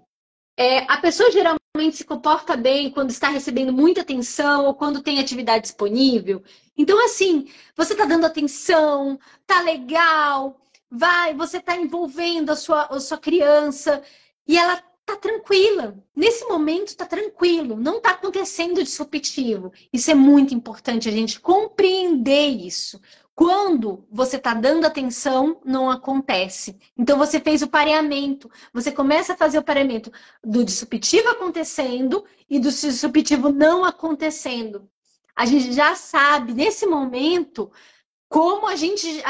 A pessoa geralmente se comporta bem quando está recebendo muita atenção ou quando tem atividade disponível. Então, assim, você está dando atenção, tá legal, você está envolvendo a sua criança e ela tá tranquila. Nesse momento tá tranquilo, não tá acontecendo disruptivo. Isso é muito importante a gente compreender isso. Quando você está dando atenção, não acontece. Então, você fez o pareamento. Você começa a fazer o pareamento do disruptivo acontecendo e do disruptivo não acontecendo. A gente já sabe, nesse momento, como a gente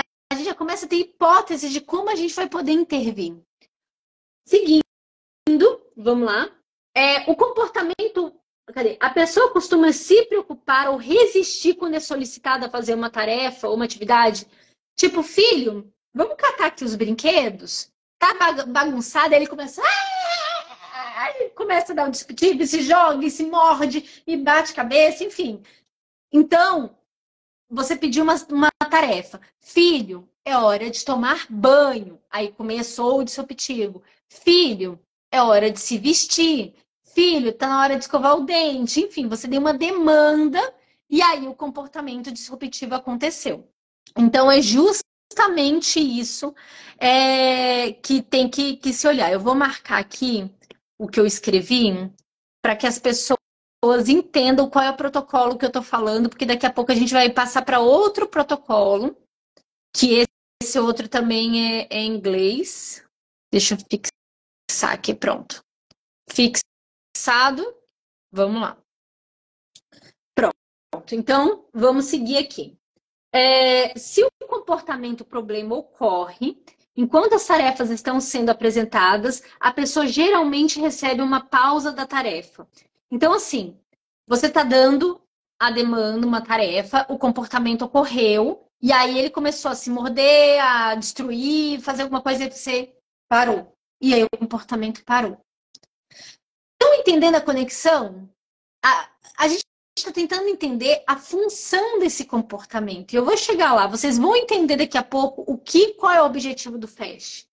já começa a ter hipóteses de como a gente vai poder intervir. Seguindo, vamos lá. O comportamento... A pessoa costuma se preocupar ou resistir quando é solicitada a fazer uma tarefa ou uma atividade. Tipo, filho, vamos catar aqui os brinquedos? Tá bagunçado? Aí ele começa... começa a dar um discutível, e se joga, e se morde, e bate cabeça, enfim. Então, você pediu uma tarefa. Filho, é hora de tomar banho. Aí começou o disruptivo. Filho, é hora de se vestir. Filho, tá na hora de escovar o dente. Enfim, você deu uma demanda e aí o comportamento disruptivo aconteceu. Então, é justamente isso que tem que se olhar. Eu vou marcar aqui o que eu escrevi para que as pessoas entendam qual é o protocolo que eu estou falando, porque daqui a pouco a gente vai passar para outro protocolo, que esse outro também é em inglês. Deixa eu fixar aqui, pronto. Fixado, vamos lá. Pronto, então vamos seguir aqui. Se o comportamento problema ocorre, enquanto as tarefas estão sendo apresentadas, a pessoa geralmente recebe uma pausa da tarefa. Então, assim, você está dando a demanda, uma tarefa, o comportamento ocorreu, e aí ele começou a se morder, a destruir, fazer alguma coisa e você parou. E aí o comportamento parou. Estão entendendo a conexão? A gente está tentando entender a função desse comportamento. E eu vou chegar lá, vocês vão entender daqui a pouco qual é o objetivo do FAST.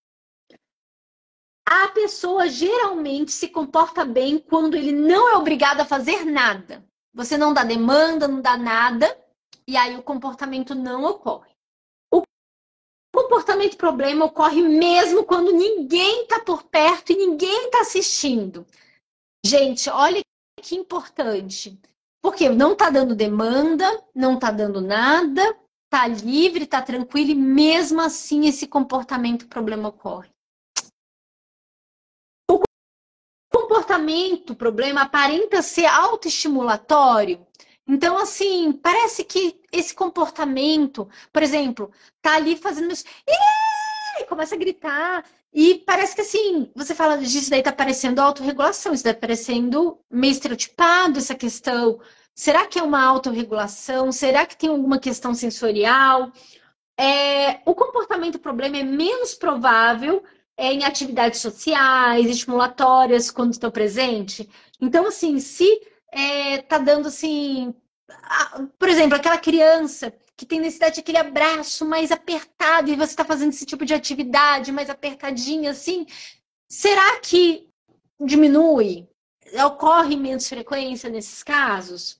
A pessoa geralmente se comporta bem quando ele não é obrigado a fazer nada. Você não dá demanda, não dá nada, e aí o comportamento não ocorre. O comportamento problema ocorre mesmo quando ninguém está por perto e ninguém está assistindo. Gente, olha que importante. Porque não está dando demanda, não está dando nada, está livre, está tranquilo, e mesmo assim esse comportamento problema ocorre. Comportamento, problema, aparenta ser autoestimulatório. Então, assim, parece que esse comportamento, por exemplo, tá ali fazendo isso, e começa a gritar, e parece que assim, você fala disso daí tá parecendo autorregulação, isso tá parecendo meio estereotipado essa questão. Será que é uma autorregulação? Será que tem alguma questão sensorial? O comportamento problema é menos provável em atividades sociais, estimulatórias, quando estão presentes. Então, assim, se tá dando assim, por exemplo, aquela criança que tem necessidade daquele abraço mais apertado e você está fazendo esse tipo de atividade mais apertadinha, assim, será que diminui? Ocorre menos frequência nesses casos?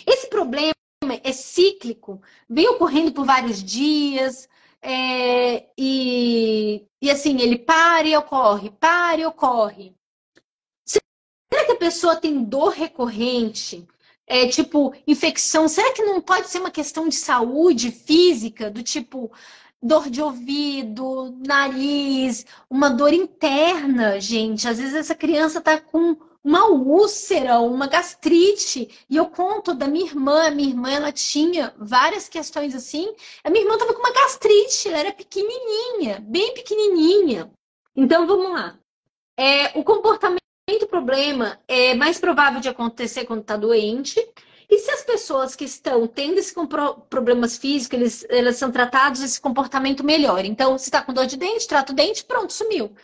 Esse problema é cíclico, vem ocorrendo por vários dias, e assim, ele para e ocorre, para e ocorre. Será que a pessoa tem dor recorrente? Tipo, infecção? Será que não pode ser uma questão de saúde física, do tipo dor de ouvido, nariz, uma dor interna, gente? Às vezes essa criança tá com uma úlcera, uma gastrite. E eu conto da minha irmã. A minha irmã, ela tinha várias questões assim. A minha irmã tava com uma gastrite, ela era pequenininha, bem pequenininha. Então, vamos lá. O comportamento problema é mais provável de acontecer quando está doente. E se as pessoas que estão tendo esses problemas físicos, elas são tratados, esse comportamento melhora. Então, se está com dor de dente, trata o dente, pronto, sumiu.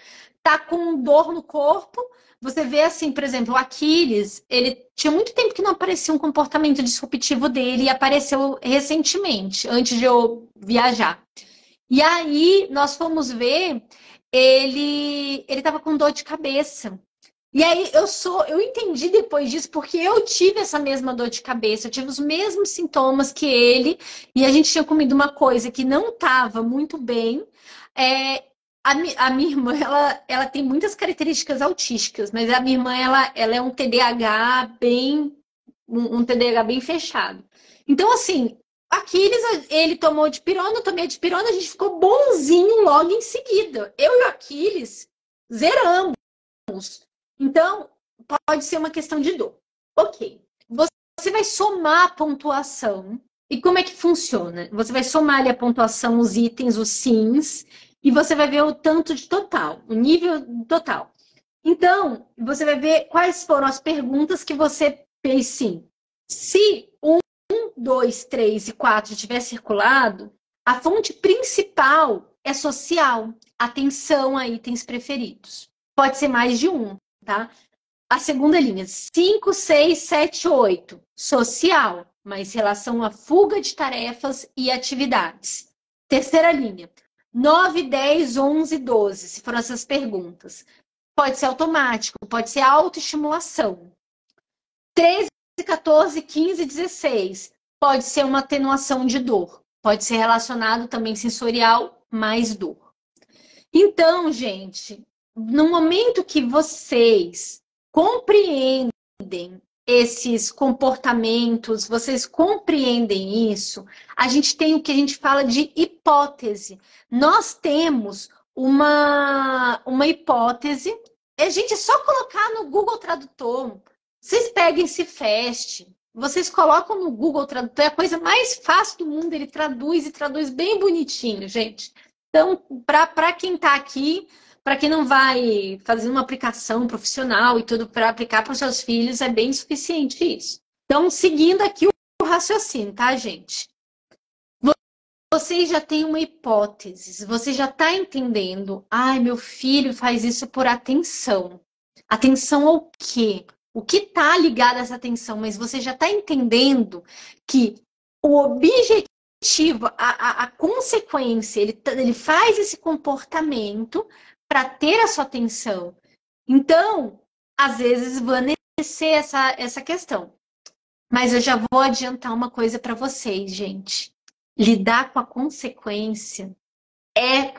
Tá com dor no corpo, você vê assim, por exemplo, o Aquiles, ele tinha muito tempo que não aparecia um comportamento disruptivo dele e apareceu recentemente, antes de eu viajar. E aí, nós fomos ver, ele estava com dor de cabeça. E aí eu entendi depois disso, porque eu tive essa mesma dor de cabeça, eu tive os mesmos sintomas que ele, e a gente tinha comido uma coisa que não estava muito bem. A minha irmã, ela tem muitas características autísticas, mas a minha irmã, ela é um TDAH um TDAH bem fechado. Então, assim, Aquiles, ele tomou dipirona, eu tomei dipirona, a gente ficou bonzinho logo em seguida. Eu e o Aquiles zeramos. Então, pode ser uma questão de dor. Ok. Você vai somar a pontuação. E como é que funciona? Você vai somar ali a pontuação, os itens, os sims, e você vai ver o tanto de total, o nível total. Então, você vai ver quais foram as perguntas que você fez sim. Se 1, 2, 3 e 4 tiver circulado, a fonte principal é social. Atenção a itens preferidos. Pode ser mais de um. Tá? A segunda linha, 5, 6, 7, 8, social, mas relação à fuga de tarefas e atividades. Terceira linha, 9, 10, 11, 12, se foram essas perguntas. Pode ser automático, pode ser autoestimulação. 13, 14, 15, 16, pode ser uma atenuação de dor. Pode ser relacionado também sensorial, mais dor. Então, gente, no momento que vocês compreendem esses comportamentos, vocês compreendem isso, a gente tem o que a gente fala de hipótese. Nós temos uma hipótese, a gente é só colocar no Google Tradutor. Vocês peguem Cifest, vocês colocam no Google Tradutor, é a coisa mais fácil do mundo, ele traduz e traduz bem bonitinho, gente. Então, para quem está aqui, para quem não vai fazer uma aplicação profissional e tudo para aplicar para os seus filhos, é bem suficiente isso. Então, seguindo aqui o raciocínio, tá, gente? Vocês já têm uma hipótese, você já está entendendo. Ai, meu filho faz isso por atenção. Atenção ao quê? O que está ligado a essa atenção? Mas você já está entendendo que o objetivo, a consequência, ele faz esse comportamento para ter a sua atenção. Então, às vezes, esvanecer essa questão. Mas eu já vou adiantar uma coisa para vocês, gente. Lidar com a consequência é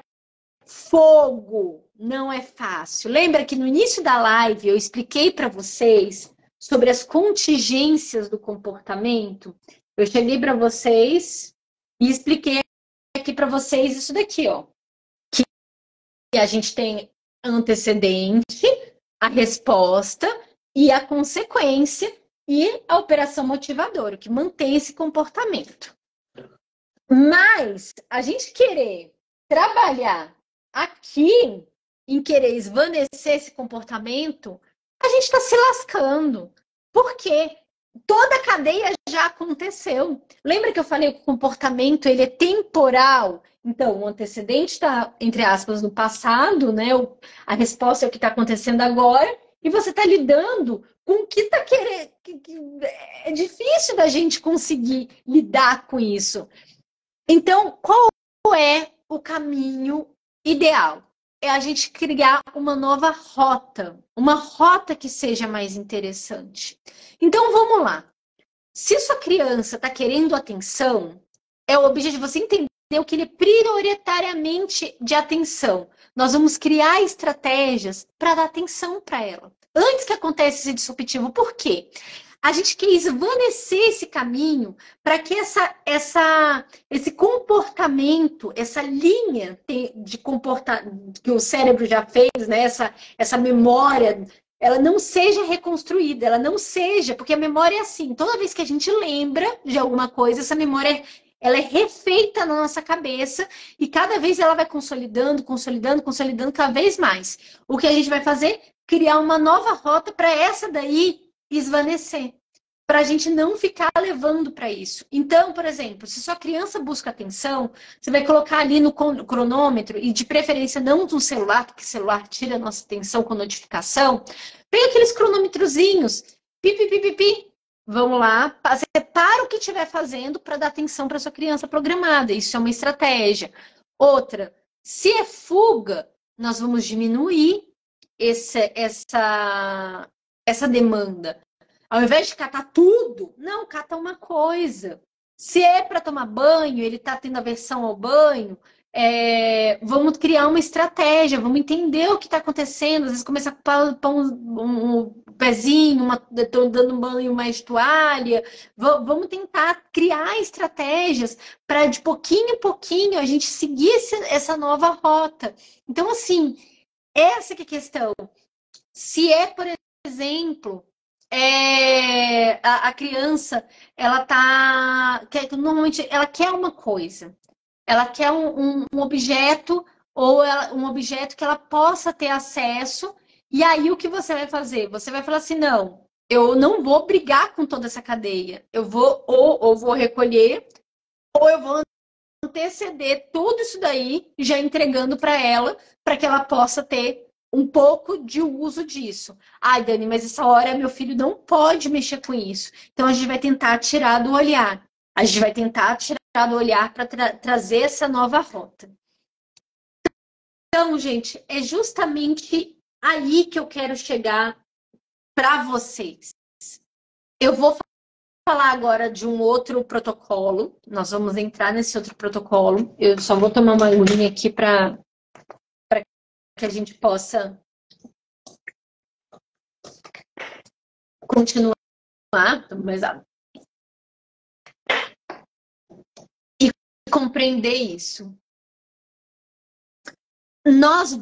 fogo, não é fácil. Lembra que no início da live eu expliquei para vocês sobre as contingências do comportamento? Eu cheguei para vocês e expliquei aqui para vocês isso daqui, ó. Que a gente tem antecedente, a resposta e a consequência e a operação motivadora, o que mantém esse comportamento. Mas a gente querer trabalhar aqui em querer esvanecer esse comportamento, a gente está se lascando. Por quê? Toda a cadeia já aconteceu. Lembra que eu falei que o comportamento ele é temporal? Então, o antecedente está, entre aspas, no passado, né? A resposta é o que está acontecendo agora, e você está lidando com o que está querendo. É difícil da gente conseguir lidar com isso. Então, qual é o caminho ideal? É a gente criar uma nova rota, uma rota que seja mais interessante. Então, vamos lá. Se sua criança está querendo atenção, é o objetivo de você entender o que ele é prioritariamente de atenção. Nós vamos criar estratégias para dar atenção para ela. Antes que aconteça esse disruptivo, por quê? A gente quer esvanecer esse caminho para que esse comportamento, essa linha de comportamento que o cérebro já fez, né? Essa memória, ela não seja reconstruída, ela não seja, porque a memória é assim, toda vez que a gente lembra de alguma coisa, essa memória ela é refeita na nossa cabeça e cada vez ela vai consolidando cada vez mais. O que a gente vai fazer? Criar uma nova rota para essa daí esvanecer, para a gente não ficar levando para isso. Então, por exemplo, se sua criança busca atenção, você vai colocar ali no cronômetro, e de preferência não no celular, porque o celular tira a nossa atenção com notificação, tem aqueles cronômetrozinhos, pi, pi, pi, pi, pi. Vamos lá, separa o que estiver fazendo para dar atenção para sua criança programada, isso é uma estratégia. Outra, se é fuga, nós vamos diminuir essa demanda. Ao invés de catar tudo, não, cata uma coisa. Se é para tomar banho, ele está tendo aversão ao banho, vamos criar uma estratégia, vamos entender o que está acontecendo. Às vezes começa a pôr um pezinho, dando um banho mais de toalha. Vamos tentar criar estratégias para de pouquinho em pouquinho a gente seguir essa nova rota. Então, assim, essa que é a questão. Se é, por exemplo, a criança, normalmente ela quer uma coisa, ela quer um objeto ou um objeto que ela possa ter acesso, e aí o que você vai fazer? Você vai falar assim, não, eu não vou brigar com toda essa cadeia, eu vou ou vou recolher, ou eu vou anteceder tudo isso daí, já entregando para ela, para que ela possa ter um pouco de uso disso. Ai, Dani, mas essa hora meu filho não pode mexer com isso. Então a gente vai tentar tirar do olhar. A gente vai tentar tirar do olhar para trazer essa nova rota. Então, gente, é justamente aí que eu quero chegar para vocês. Eu vou falar agora de um outro protocolo. Nós vamos entrar nesse outro protocolo. Eu só vou tomar uma aguinha aqui para que a gente possa continuar. Mais água. E compreender isso. Nós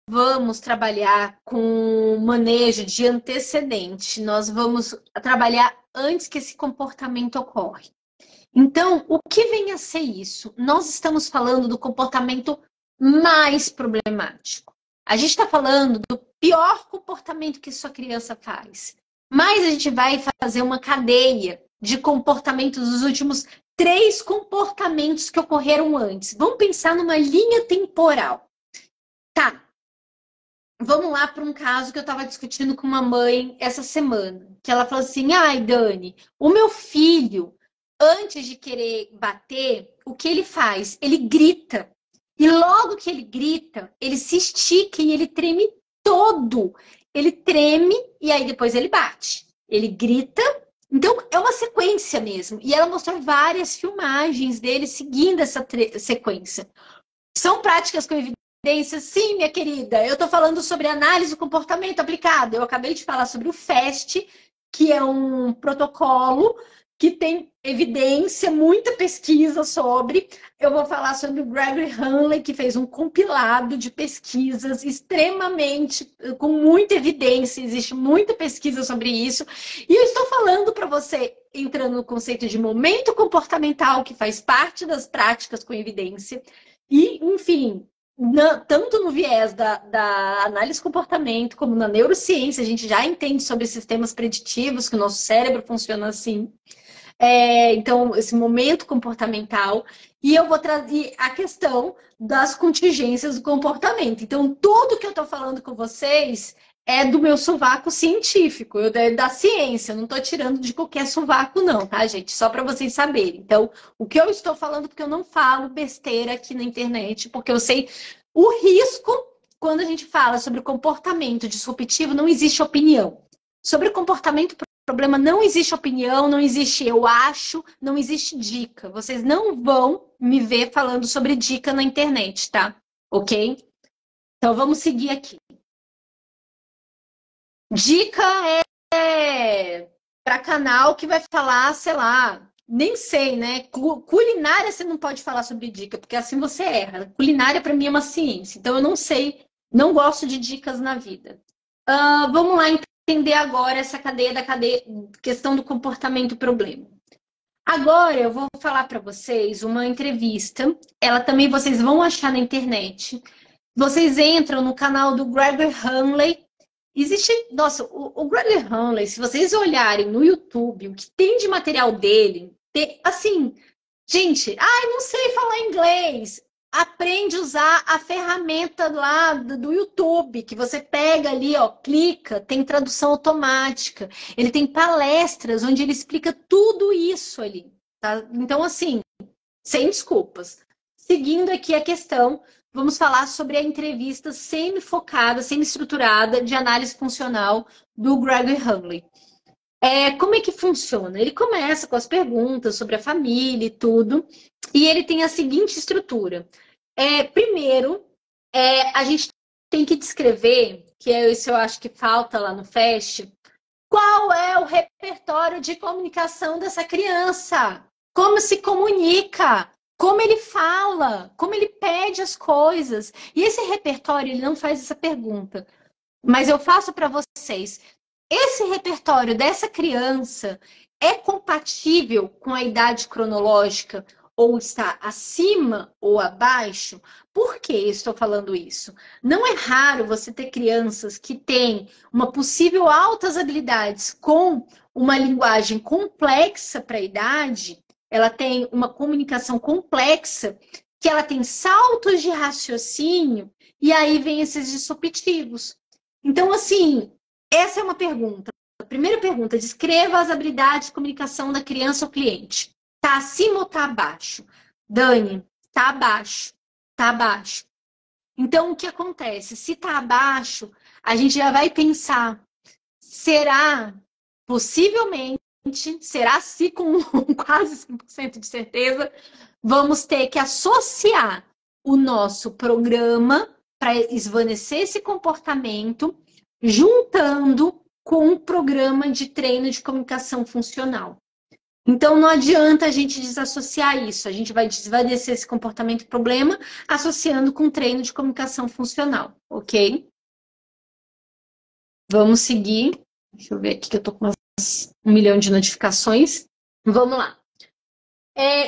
vamos trabalhar com manejo de antecedente. Nós vamos trabalhar antes que esse comportamento ocorre. Então, o que vem a ser isso? Nós estamos falando do comportamento mais problemático. A gente está falando do pior comportamento que sua criança faz. Mas a gente vai fazer uma cadeia de comportamentos dos últimos 3 comportamentos que ocorreram antes. Vamos pensar numa linha temporal. Tá. Vamos lá para um caso que eu estava discutindo com uma mãe essa semana. Que ela falou assim, ai, Dani, o meu filho, antes de querer bater, o que ele faz? Ele grita. E logo que ele grita, ele se estica e ele treme todo. Ele treme e aí depois ele bate. Ele grita. Então, é uma sequência mesmo. E ela mostrou várias filmagens dele seguindo essa sequência. São práticas com evidência? Sim, minha querida. Eu estou falando sobre análise do comportamento aplicado. Eu acabei de falar sobre o FAST, que é um protocolo que tem evidência, muita pesquisa sobre. Eu vou falar sobre o Gregory Hanley, que fez um compilado de pesquisas extremamente, com muita evidência, existe muita pesquisa sobre isso. E eu estou falando para você, entrando no conceito de momento comportamental, que faz parte das práticas com evidência. E, enfim, tanto no viés da análise de comportamento, como na neurociência, a gente já entende sobre sistemas preditivos, que o nosso cérebro funciona assim. Então, esse momento comportamental. E eu vou trazer a questão das contingências do comportamento. Então, tudo que eu estou falando com vocês é do meu sovaco científico, da ciência. Eu não estou tirando de qualquer sovaco, não, tá, gente? Só para vocês saberem. Então, o que eu estou falando, porque eu não falo besteira aqui na internet, porque eu sei o risco quando a gente fala sobre comportamento disruptivo, não existe opinião. Sobre comportamento problema, não existe opinião, não existe eu acho, não existe dica. Vocês não vão me ver falando sobre dica na internet, tá? Ok? Então, vamos seguir aqui. Dica é para canal que vai falar, sei lá, nem sei, né? Culinária você não pode falar sobre dica, porque assim você erra. Culinária para mim é uma ciência, então eu não sei, não gosto de dicas na vida. Vamos lá, entender agora essa questão do comportamento problema. Agora eu vou falar para vocês uma entrevista. Ela também vocês vão achar na internet. Vocês entram no canal do Gregory Hanley. Existe, nossa, o Gregory Hanley, se vocês olharem no YouTube, o que tem de material dele, assim, gente, não sei falar inglês. Aprende a usar a ferramenta lá do YouTube, que você pega ali, ó, clica, tem tradução automática. Ele tem palestras onde ele explica tudo isso ali, tá? Então, assim, sem desculpas. Seguindo aqui a questão, vamos falar sobre a entrevista semi-focada, semi-estruturada de análise funcional do Gregory Hanley. Como é que funciona? Ele começa com as perguntas sobre a família e tudo, e ele tem a seguinte estrutura. Primeiro, a gente tem que descrever, que é isso eu acho que falta lá no FAST, qual é o repertório de comunicação dessa criança? Como se comunica? Como ele fala? Como ele pede as coisas? E esse repertório, ele não faz essa pergunta, mas eu faço para vocês. Esse repertório dessa criança é compatível com a idade cronológica ou está acima ou abaixo? Por que estou falando isso? Não é raro você ter crianças que têm uma possível altas habilidades com uma linguagem complexa para a idade, ela tem uma comunicação complexa que ela tem saltos de raciocínio e aí vem esses disruptivos. Então, assim, essa é uma pergunta. A primeira pergunta, descreva as habilidades de comunicação da criança ou cliente. Tá acima ou tá abaixo? Dani, tá abaixo. Tá abaixo. Então, o que acontece? Se tá abaixo, a gente já vai pensar, será, possivelmente, será se com quase 100% de certeza, vamos ter que associar o nosso programa para esvanecer esse comportamento, juntando com um programa de treino de comunicação funcional. Então, não adianta a gente desassociar isso. A gente vai desvanecer esse comportamento problema associando com treino de comunicação funcional, ok? Vamos seguir. Deixa eu ver aqui que eu tô com 1 milhão de notificações. Vamos lá.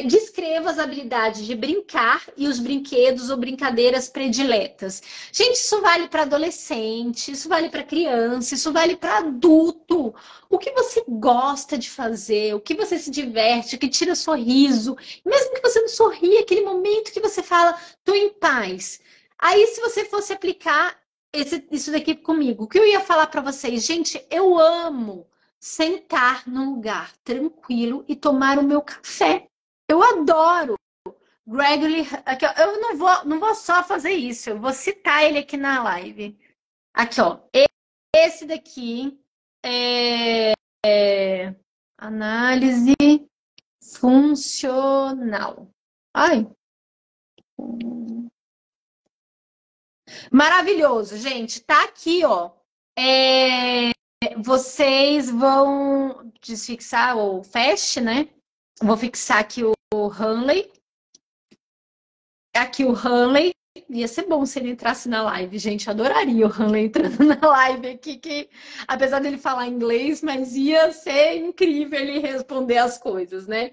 Descreva as habilidades de brincar e os brinquedos ou brincadeiras prediletas. Gente, isso vale para adolescente, isso vale para criança, isso vale para adulto. O que você gosta de fazer, o que você se diverte, o que tira sorriso. Mesmo que você não sorria, aquele momento que você fala, tô em paz. Aí, se você fosse aplicar isso daqui comigo, o que eu ia falar para vocês? Gente, eu amo sentar num lugar tranquilo e tomar o meu café. Eu adoro Gregory. Aqui, ó, eu não vou só fazer isso, eu vou citar ele aqui na live. Aqui, ó. Esse daqui é análise funcional. Ai. Maravilhoso, gente. Tá aqui, ó. Vocês vão desfixar o Fast, né? Vou fixar aqui o Hanley. Aqui o Hanley. Ia ser bom se ele entrasse na live, gente. Adoraria o Hanley entrando na live aqui, que apesar dele falar inglês, mas ia ser incrível ele responder as coisas, né?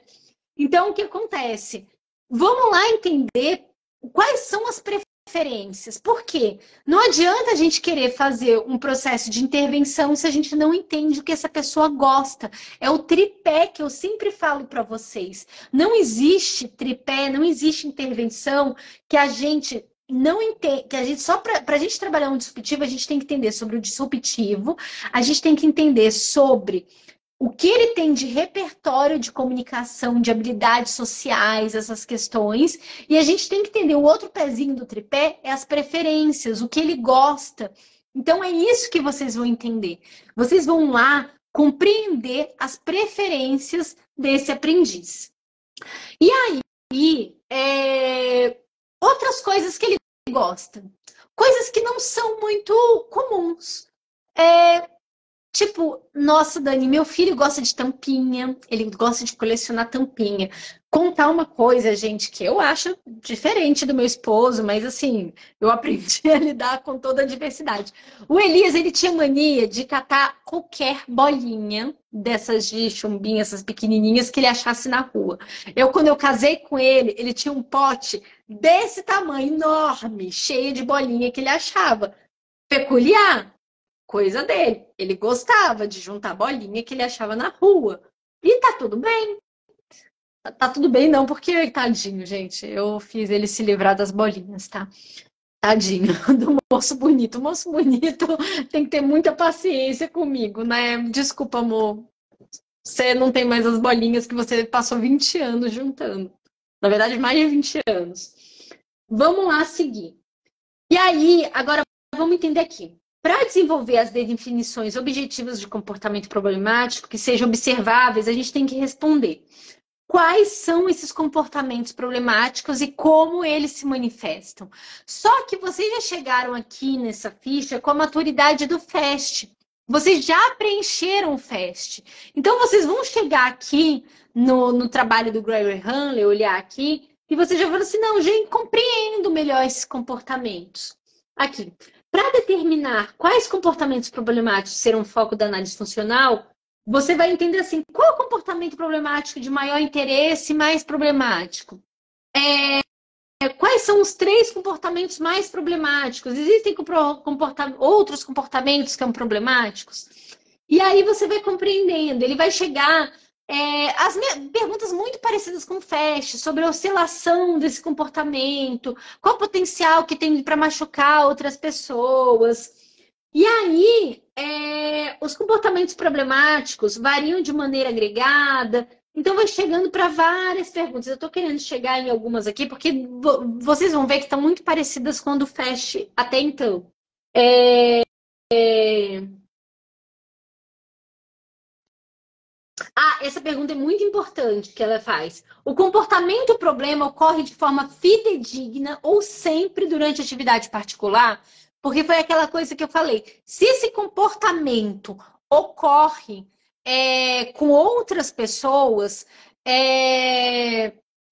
Então, o que acontece? Vamos lá entender quais são as preferências. Por quê? Não adianta a gente querer fazer um processo de intervenção se a gente não entende o que essa pessoa gosta. É o tripé que eu sempre falo para vocês. Não existe tripé, não existe intervenção que a gente não entende, que a gente só para a gente trabalhar um disruptivo, a gente tem que entender sobre o disruptivo, a gente tem que entender sobre o que ele tem de repertório de comunicação, de habilidades sociais, essas questões. E a gente tem que entender o outro pezinho do tripé é as preferências, o que ele gosta. Então é isso que vocês vão entender. Vocês vão lá compreender as preferências desse aprendiz. E aí, outras coisas que ele gosta. Coisas que não são muito comuns. Tipo, nossa, Dani, meu filho gosta de tampinha, ele gosta de colecionar tampinha. Contar uma coisa, gente, que eu acho diferente do meu esposo, mas assim, eu aprendi a lidar com toda a diversidade. O Elias, ele tinha mania de catar qualquer bolinha dessas de chumbinha, essas pequenininhas que ele achasse na rua. Quando eu casei com ele, ele tinha um pote desse tamanho, enorme, cheio de bolinha que ele achava peculiar. Coisa dele. Ele gostava de juntar bolinha que ele achava na rua. E tá tudo bem. Tá tudo bem não, porque, tadinho, gente, eu fiz ele se livrar das bolinhas, tá? Tadinho do moço bonito. O moço bonito tem que ter muita paciência comigo, né? Desculpa, amor. Você não tem mais as bolinhas que você passou 20 anos juntando. Na verdade, mais de 20 anos. Vamos lá seguir. E aí, agora vamos entender aqui. Para desenvolver as definições objetivas de comportamento problemático, que sejam observáveis, a gente tem que responder. Quais são esses comportamentos problemáticos e como eles se manifestam? Só que vocês já chegaram aqui nessa ficha com a maturidade do FAST. Vocês já preencheram o FAST. Então, vocês vão chegar aqui no trabalho do Gregory Hanley, olhar aqui, e vocês já vão assim, não, gente, compreendo melhor esses comportamentos. Aqui. Para determinar quais comportamentos problemáticos serão foco da análise funcional, você vai entender assim, qual é o comportamento problemático de maior interesse e mais problemático? Quais são os 3 comportamentos mais problemáticos? Existem outros comportamentos que são problemáticos? E aí você vai compreendendo, ele vai chegar Perguntas muito parecidas com o FAST, sobre a oscilação desse comportamento, qual o potencial que tem para machucar outras pessoas. E aí, os comportamentos problemáticos variam de maneira agregada, então vai chegando para várias perguntas. Eu estou querendo chegar em algumas aqui, porque vocês vão ver que estão muito parecidas com a do FAST até então. Essa pergunta é muito importante que ela faz. O comportamento problema ocorre de forma fidedigna ou sempre durante a atividade particular? Porque foi aquela coisa que eu falei. Se esse comportamento ocorre com outras pessoas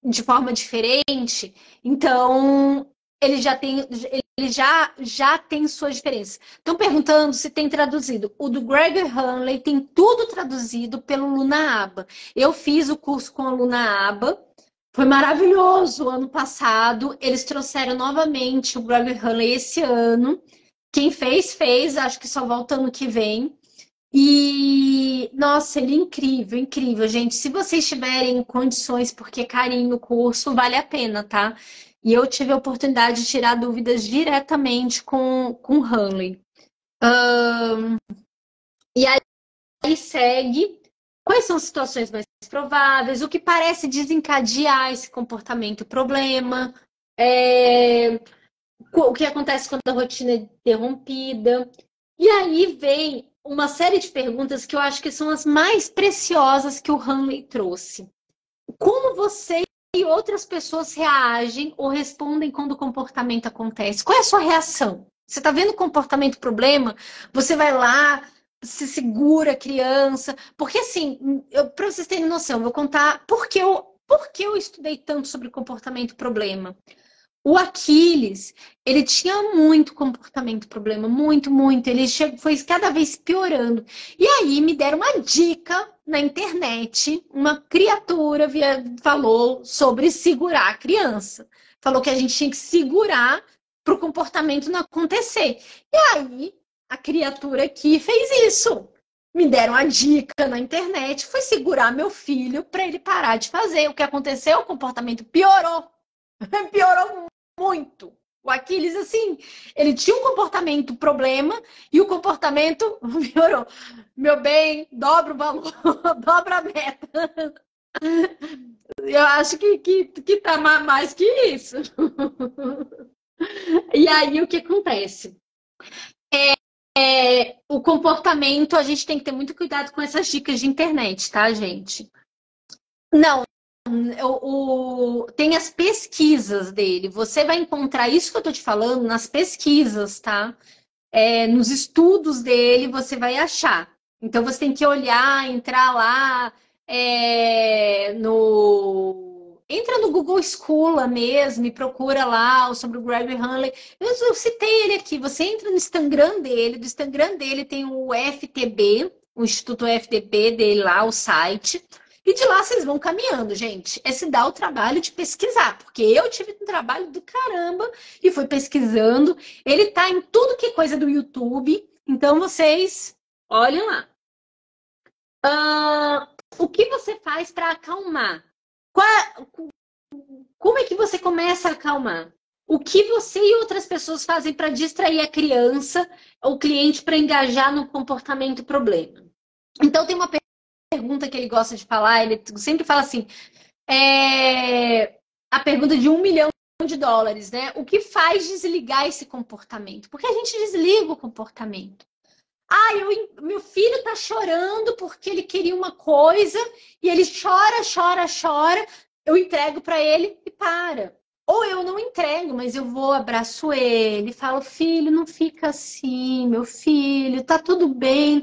de forma diferente, então ele já tem suas diferenças. Estão perguntando se tem traduzido. O do Gregory Hanley tem tudo traduzido pelo Luna-Aba. Eu fiz o curso com a Luna-Aba. Foi maravilhoso ano passado. Eles trouxeram novamente o Gregory Hanley esse ano. Quem fez, fez. Acho que só volta ano que vem. E, nossa, ele é incrível, incrível, gente. Se vocês tiverem condições, porque carinho o curso, vale a pena, tá? E eu tive a oportunidade de tirar dúvidas diretamente com o Hanley. E aí segue. Quais são as situações mais prováveis? O que parece desencadear esse comportamento problema? O que acontece quando a rotina é interrompida? E aí vem uma série de perguntas que eu acho que são as mais preciosas que o Hanley trouxe. Como você e outras pessoas reagem ou respondem quando o comportamento acontece? Qual é a sua reação? Você está vendo o comportamento problema? Você vai lá, se segura a criança. Porque assim, para vocês terem noção, eu vou contar por que eu estudei tanto sobre comportamento problema. O Aquiles, ele tinha muito comportamento problema, muito, muito. Ele foi cada vez piorando. E aí me deram uma dica na internet. Uma criatura falou sobre segurar a criança. Falou que a gente tinha que segurar para o comportamento não acontecer. E aí a criatura aqui fez isso. Me deram a dica na internet. Foi segurar meu filho para ele parar de fazer. O que aconteceu? O comportamento piorou. Piorou muito. O Aquiles, assim, ele tinha um comportamento problema e o comportamento piorou. Meu bem, dobra o valor, dobra a meta. Eu acho que tá mais que isso. E aí, o que acontece? O comportamento, a gente tem que ter muito cuidado com essas dicas de internet, tá, gente? Não. Tem as pesquisas dele. Você vai encontrar isso que eu tô te falando nas pesquisas, tá? Nos estudos dele você vai achar. Então você tem que olhar, entrar lá entra no Google Scholar mesmo e procura lá sobre o Gregory Hanley. Eu citei ele aqui. Você entra no Instagram dele. Do Instagram dele tem o FTB, o Instituto FTB dele lá, o site. E de lá vocês vão caminhando, gente. Se dá o trabalho de pesquisar, porque eu tive um trabalho do caramba e fui pesquisando. Ele tá em tudo que é coisa do YouTube, então vocês olhem lá. O que você faz para acalmar? Como é que você começa a acalmar? O que você e outras pessoas fazem para distrair a criança ou o cliente para engajar no comportamento problema? Então tem uma pergunta que ele gosta de falar, ele sempre fala assim, a pergunta de $1 milhão, né? O que faz desligar esse comportamento? Porque a gente desliga o comportamento. Meu filho tá chorando porque ele queria uma coisa e ele chora, chora, chora, eu entrego para ele e para. Ou eu não entrego, mas eu vou, abraço ele, falo, filho, não fica assim, meu filho, tá tudo bem,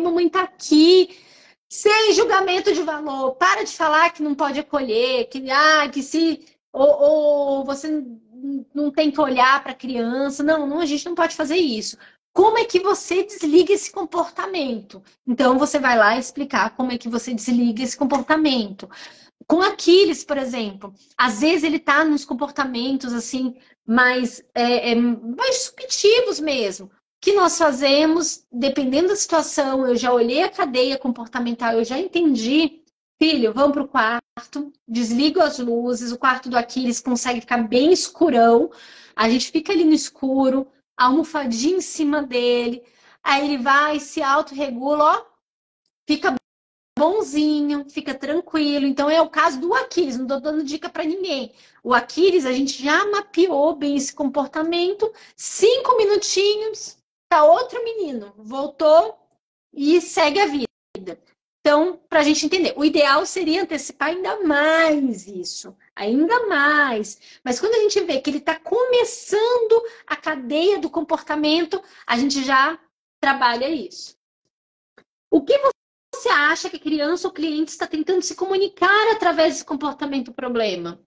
mamãe tá aqui. Sem julgamento de valor. Para de falar que não pode acolher, que se... Ou você não tem que olhar para a criança. Não, a gente não pode fazer isso. Como é que você desliga esse comportamento? Então, você vai lá explicar como é que você desliga esse comportamento. Com Aquiles, por exemplo, às vezes ele tá nos comportamentos, assim, mais subjetivos mesmo. Que nós fazemos, dependendo da situação, eu já olhei a cadeia comportamental, eu já entendi Filho, vamos pro quarto, desligo as luzes, o quarto do Aquiles consegue ficar bem escurão, a gente fica ali no escuro, almofadinha em cima dele, aí ele vai, se autorregula, ó, fica bonzinho, fica tranquilo. Então é o caso do Aquiles, não tô dando dica para ninguém. O Aquiles, a gente já mapeou bem esse comportamento, 5 minutinhos, tá outro menino, voltou e segue a vida. Então, para a gente entender, o ideal seria antecipar ainda mais isso, ainda mais. Mas quando a gente vê que ele está começando a cadeia do comportamento, a gente já trabalha isso. O que você acha que a criança ou cliente está tentando se comunicar através desse comportamento problema?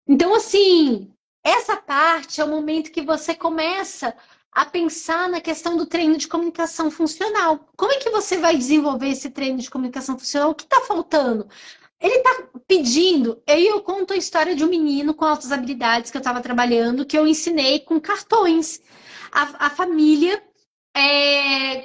Então, assim, essa parte é o momento que você começa a pensar na questão do treino de comunicação funcional. Como é que você vai desenvolver esse treino de comunicação funcional? O que está faltando? Ele está pedindo, eu conto a história de um menino com altas habilidades que eu estava trabalhando, que eu ensinei com cartões. A família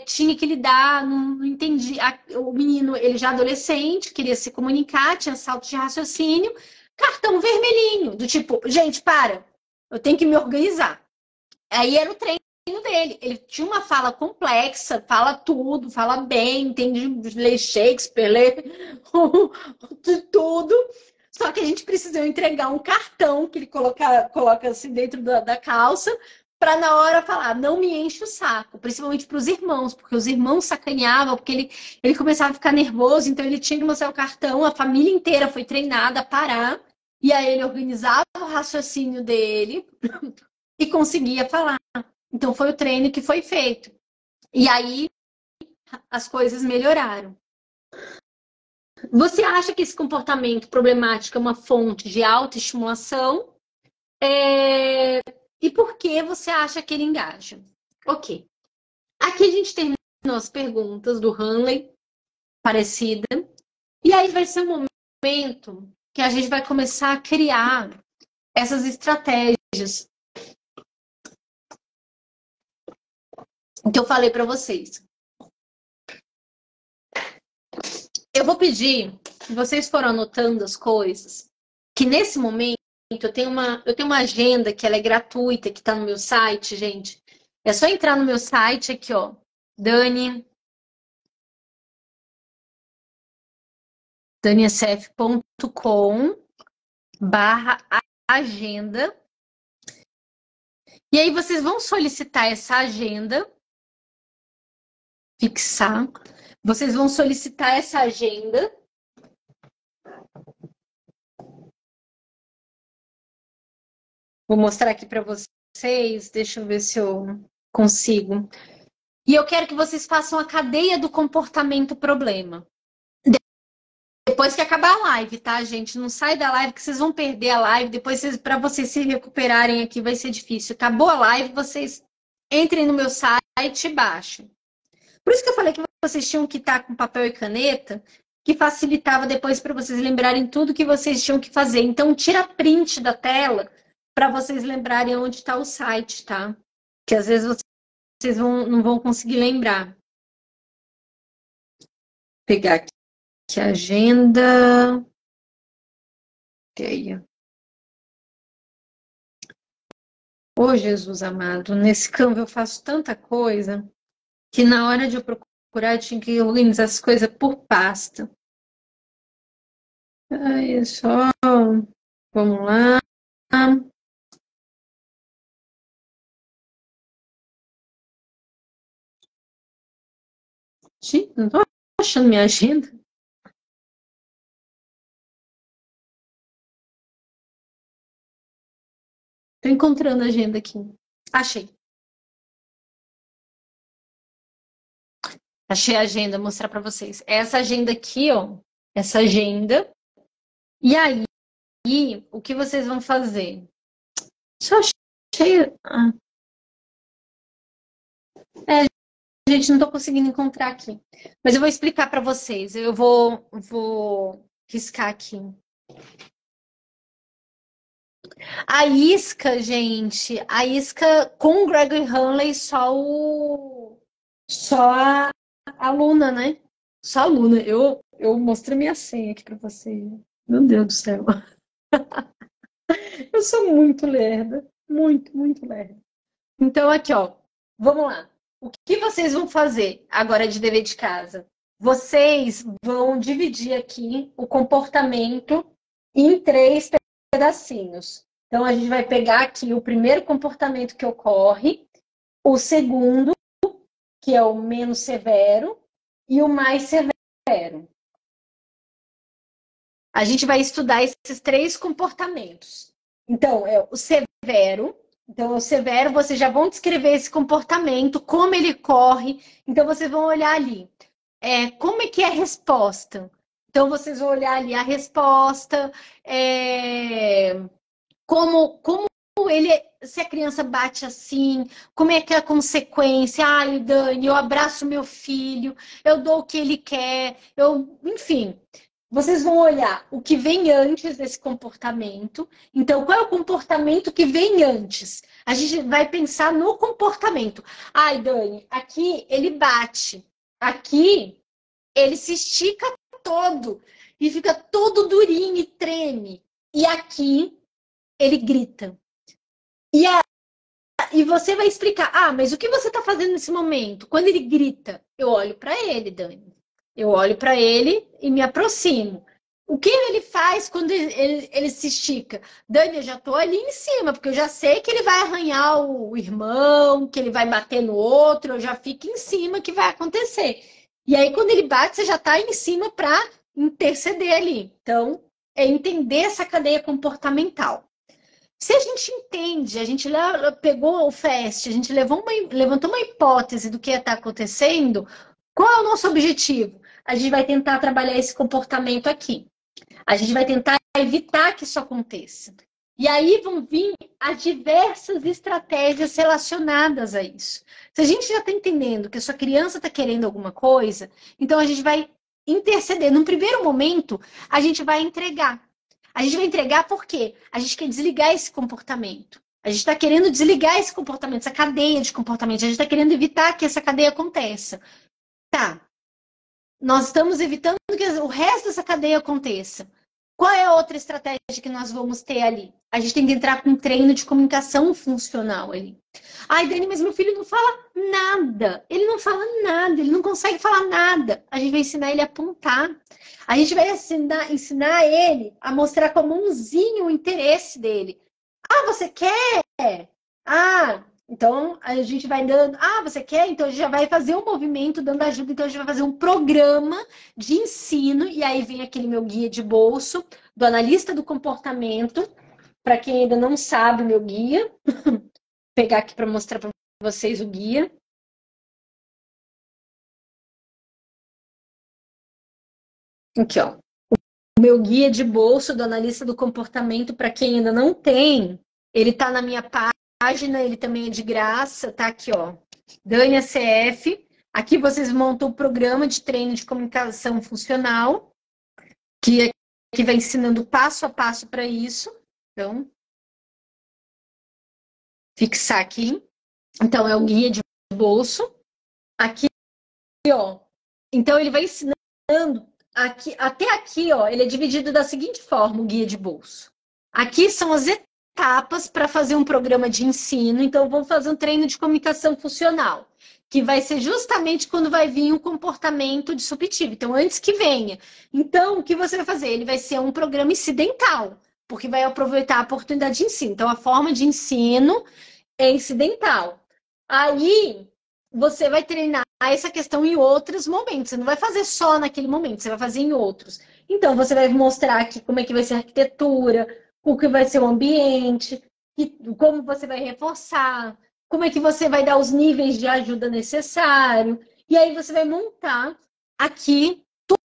tinha que lidar, não entendi. O menino, ele já adolescente, queria se comunicar, tinha salto de raciocínio, cartão vermelhinho, do tipo, gente, para, eu tenho que me organizar. Aí era o treino dele. Ele tinha uma fala complexa, fala tudo, fala bem, entende ler Shakespeare, ler tudo. Só que a gente precisou entregar um cartão que ele coloca assim dentro da calça para na hora falar, não me enche o saco, principalmente para os irmãos, porque os irmãos sacaneavam, porque ele começava a ficar nervoso, então ele tinha que mostrar o cartão, a família inteira foi treinada a parar, e aí ele organizava o raciocínio dele e conseguia falar. Então foi o treino que foi feito. E aí as coisas melhoraram. Você acha que esse comportamento problemático é uma fonte de autoestimulação? E por que você acha que ele engaja? Ok. Aqui a gente terminou as perguntas do Hanley, parecida. E aí vai ser um momento que a gente vai começar a criar essas estratégias que eu falei para vocês. Eu vou pedir que vocês foram anotando as coisas, que nesse momento eu tenho uma agenda que ela é gratuita, que está no meu site, gente. É só entrar no meu site aqui, ó, daniasf.com/agenda. E aí vocês vão solicitar essa agenda, fixar. Vocês vão solicitar essa agenda. Vou mostrar aqui para vocês. Deixa eu ver se eu consigo. E eu quero que vocês façam a cadeia do comportamento problema. Depois que acabar a live, tá, gente? Não sai da live que vocês vão perder a live. Depois, para vocês se recuperarem aqui, vai ser difícil. Acabou a live, vocês entrem no meu site e baixem. Por isso que eu falei que vocês tinham que estar com papel e caneta, que facilitava depois para vocês lembrarem tudo que vocês tinham que fazer. Então, tira print da tela para vocês lembrarem onde está o site, tá? Que às vezes vocês não vão conseguir lembrar. Vou pegar aqui a agenda. Ok. Ô, Jesus amado, nesse Canva eu faço tanta coisa que na hora de eu procurar eu tinha que organizar as coisas por pasta. Aí, só... Vamos lá. Gente, não tô achando minha agenda. Tô encontrando a agenda aqui. Achei. Achei a agenda, vou mostrar para vocês. Essa agenda aqui, ó. Essa agenda. E aí, o que vocês vão fazer? Só achei... gente, não tô conseguindo encontrar aqui. Mas eu vou explicar para vocês. Eu vou riscar aqui. A isca, gente, a isca com o Gregory Hanley, só a aluna, né? Só a aluna. Eu eu mostrei minha senha aqui para você. Meu Deus do céu. Eu sou muito lerda. Muito, muito lerda. Então, aqui, ó. Vamos lá. O que vocês vão fazer agora de dever de casa? Vocês vão dividir aqui o comportamento em 3 pedacinhos. Então, a gente vai pegar aqui o primeiro comportamento que ocorre, o segundo, que é o menos severo, e o mais severo. A gente vai estudar esses 3 comportamentos. Então, é o severo. Então, o severo, vocês já vão descrever esse comportamento, como ele corre. Então, vocês vão olhar ali. Como é que é a resposta? Então, vocês vão olhar ali a resposta, como ele, se a criança bate assim, como é que é a consequência? Ai, Dani, eu abraço meu filho, eu dou o que ele quer, enfim. Vocês vão olhar o que vem antes desse comportamento. Então, qual é o comportamento que vem antes? A gente vai pensar no comportamento. Ai, Dani, aqui ele bate. Aqui ele se estica todo e fica todo durinho e treme. E aqui ele grita. E você vai explicar, mas o que você está fazendo nesse momento? Quando ele grita, eu olho para ele, Dani. Eu olho para ele e me aproximo. O que ele faz quando ele se estica? Dani, eu já estou ali em cima, porque eu já sei que ele vai arranhar o irmão, que ele vai bater no outro, eu já fico em cima que vai acontecer. E aí, quando ele bate, você já está em cima para interceder ali. Então, é entender essa cadeia comportamental. Se a gente entende, a gente pegou o FAST, a gente levantou uma hipótese do que está acontecendo, qual é o nosso objetivo? A gente vai tentar trabalhar esse comportamento aqui. A gente vai tentar evitar que isso aconteça. E aí vão vir as diversas estratégias relacionadas a isso. Se a gente já está entendendo que a sua criança está querendo alguma coisa, então a gente vai interceder. Num primeiro momento, a gente vai entregar. A gente vai entregar porque a gente quer desligar esse comportamento. A gente está querendo desligar esse comportamento, essa cadeia de comportamento. A gente está querendo evitar que essa cadeia aconteça. Tá. Nós estamos evitando que o resto dessa cadeia aconteça. Qual é a outra estratégia que nós vamos ter ali? A gente tem que entrar com um treino de comunicação funcional ali. Ai, Dani, mas meu filho não fala nada. Ele não fala nada, ele não consegue falar nada. A gente vai ensinar ele a apontar. A gente vai ensinar ele a mostrar com a mãozinha o interesse dele. Ah, você quer? Então a gente vai dando. Você quer? Então a gente já vai fazer um movimento dando ajuda. Então a gente vai fazer um programa de ensino. E aí vem aquele meu guia de bolso do analista do comportamento. Para quem ainda não sabe o meu guia, vou pegar aqui para mostrar para vocês o guia. Aqui, ó. O meu guia de bolso do analista do comportamento, para quem ainda não tem, ele está na minha página, ele também é de graça, tá aqui, ó. Dani ACF. Aqui vocês montam o programa de treino de comunicação funcional, que vai ensinando passo a passo para isso. Então, fixar aqui. Então, é o guia de bolso. Aqui, ó. Então, ele vai ensinando aqui, até aqui, ó, ele é dividido da seguinte forma, o guia de bolso. Aqui são as etapas para fazer um programa de ensino. Então, vamos fazer um treino de comunicação funcional, que vai ser justamente quando vai vir um comportamento disruptivo. Então, antes que venha. Então, o que você vai fazer? Ele vai ser um programa incidental, porque vai aproveitar a oportunidade de ensino. Então, a forma de ensino é incidental. Aí, você vai treinar essa questão em outros momentos. Você não vai fazer só naquele momento, você vai fazer em outros. Então, você vai mostrar aqui como é que vai ser a arquitetura, o que vai ser o ambiente, como você vai reforçar, como é que você vai dar os níveis de ajuda necessário. E aí você vai montar aqui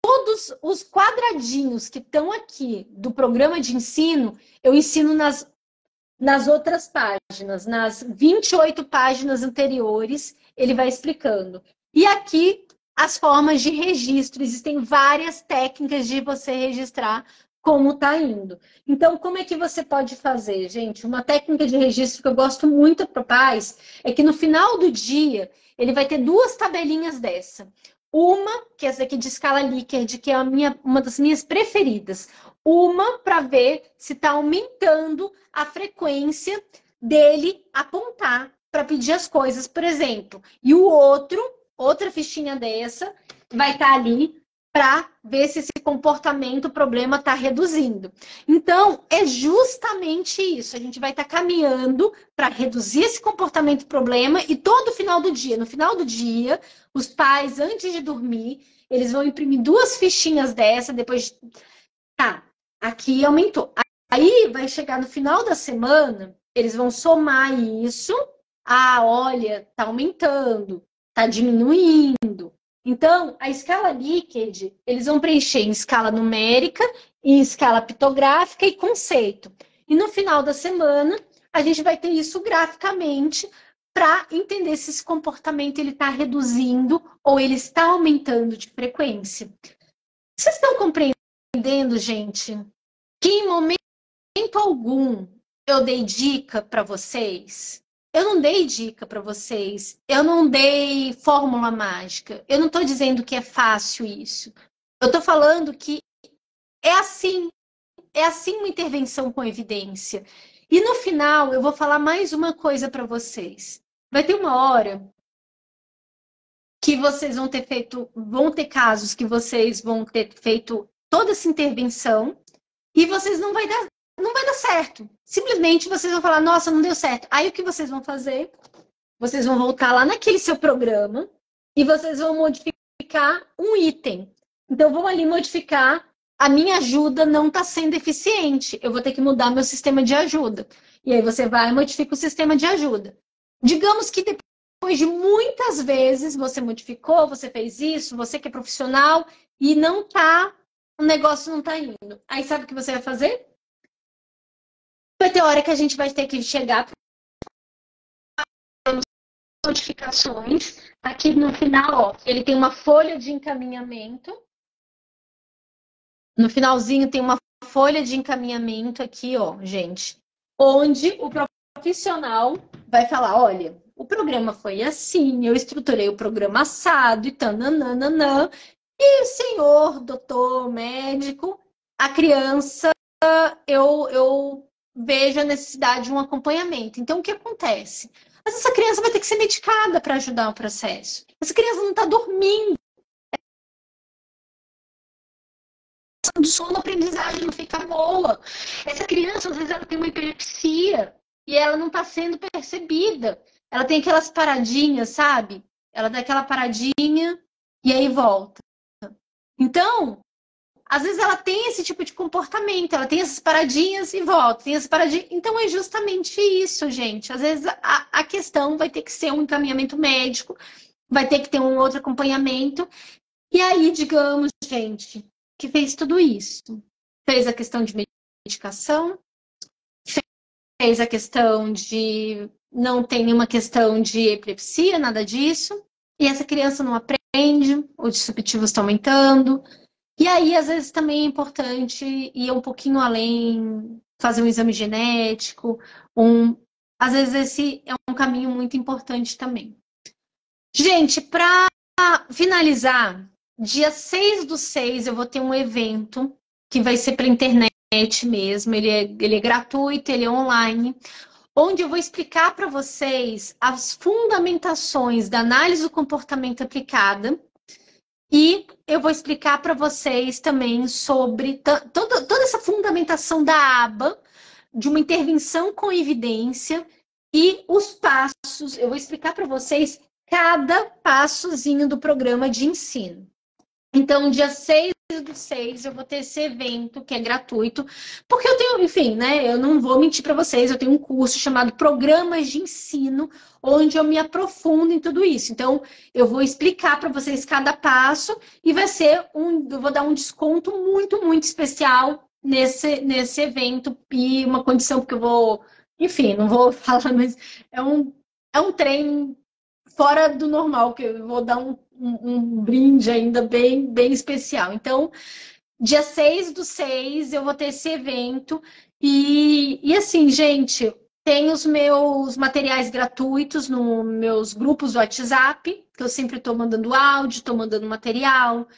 todos os quadradinhos que estão aqui do programa de ensino, eu ensino nas outras páginas, nas 28 páginas anteriores, ele vai explicando. E aqui, as formas de registro. Existem várias técnicas de você registrar como está indo. Então, como é que você pode fazer, gente? Uma técnica de registro que eu gosto muito para pais é que no final do dia, ele vai ter 2 tabelinhas dessa. Uma, que é essa aqui de escala Likert, que é uma das minhas preferidas. Uma para ver se está aumentando a frequência dele apontar para pedir as coisas, por exemplo. E o outro, outra fichinha dessa, vai estar ali para ver se esse comportamento, o problema está reduzindo. Então, é justamente isso. A gente vai estar caminhando para reduzir esse comportamento problema e todo final do dia, no final do dia, os pais, antes de dormir, eles vão imprimir 2 fichinhas dessa, depois, tá, aqui aumentou. Aí vai chegar no final da semana, eles vão somar isso. Ah, olha, tá aumentando, tá diminuindo. Então, a escala Likert, eles vão preencher em escala numérica, em escala pictográfica e conceito. E no final da semana, a gente vai ter isso graficamente para entender se esse comportamento ele está reduzindo ou ele está aumentando de frequência. Vocês estão compreendendo, gente, que em momento algum eu dei dica para vocês? Eu não dei dica para vocês, eu não dei fórmula mágica, eu não estou dizendo que é fácil isso. Eu estou falando que é assim uma intervenção com evidência. E no final, eu vou falar mais uma coisa para vocês. Vai ter uma hora que vocês vão ter casos que vocês vão ter feito toda essa intervenção e vocês não vai dar certo. Simplesmente vocês vão falar, nossa, não deu certo. Aí o que vocês vão fazer? Vocês vão voltar lá naquele seu programa e vocês vão modificar um item. Então, vou ali modificar, a minha ajuda não está sendo eficiente. Eu vou ter que mudar meu sistema de ajuda. E aí você vai e modifica o sistema de ajuda. Digamos que depois de muitas vezes você modificou, você fez isso, você que é profissional, e o negócio não está indo. Aí sabe o que você vai fazer? Vai ter hora que a gente vai ter que chegar para notificações. Aqui no final, ó, ele tem uma folha de encaminhamento. No finalzinho tem uma folha de encaminhamento aqui, ó, gente. Onde o profissional vai falar, olha, o programa foi assim, eu estruturei o programa assado e tananana. E senhor, doutor, médico, a criança, eu vejo a necessidade de um acompanhamento. Então, o que acontece? Mas essa criança vai ter que ser medicada para ajudar o processo. Essa criança não está dormindo. Do sono, a aprendizagem não fica boa. Essa criança, às vezes, ela tem uma epilepsia e ela não está sendo percebida. Ela tem aquelas paradinhas, sabe? Ela dá aquela paradinha e aí volta. Então, às vezes ela tem esse tipo de comportamento, ela tem essas paradinhas e volta, tem essas paradinhas. Então é justamente isso, gente. Às vezes a questão vai ter que ser um encaminhamento médico, vai ter que ter um outro acompanhamento. E aí, digamos, gente, que fez tudo isso. Fez a questão de medicação, fez a questão de não tem nenhuma questão de epilepsia, nada disso. E essa criança não aprende, os disruptivos estão aumentando. E aí, às vezes, também é importante ir um pouquinho além, fazer um exame genético. Às vezes, esse é um caminho muito importante também. Gente, para finalizar, dia 6/6 eu vou ter um evento que vai ser para internet mesmo. Ele é gratuito, ele é online, onde eu vou explicar para vocês as fundamentações da análise do comportamento aplicada. E eu vou explicar para vocês também sobre toda essa fundamentação da aba, de uma intervenção com evidência e os passos. Eu vou explicar para vocês cada passozinho do programa de ensino. Então, dia 6/6, eu vou ter esse evento que é gratuito, porque eu tenho, enfim, né? Eu não vou mentir para vocês, eu tenho um curso chamado Programas de Ensino, onde eu me aprofundo em tudo isso. Então, eu vou explicar para vocês cada passo e eu vou dar um desconto muito, muito especial nesse evento e uma condição, porque eu vou, enfim, não vou falar, mas é um treino fora do normal, que eu vou dar um brinde ainda bem, bem especial. Então, dia 6/6 eu vou ter esse evento. E assim, gente, Tem os meus materiais gratuitos nos meus grupos do WhatsApp, que eu sempre estou mandando áudio, estou mandando material.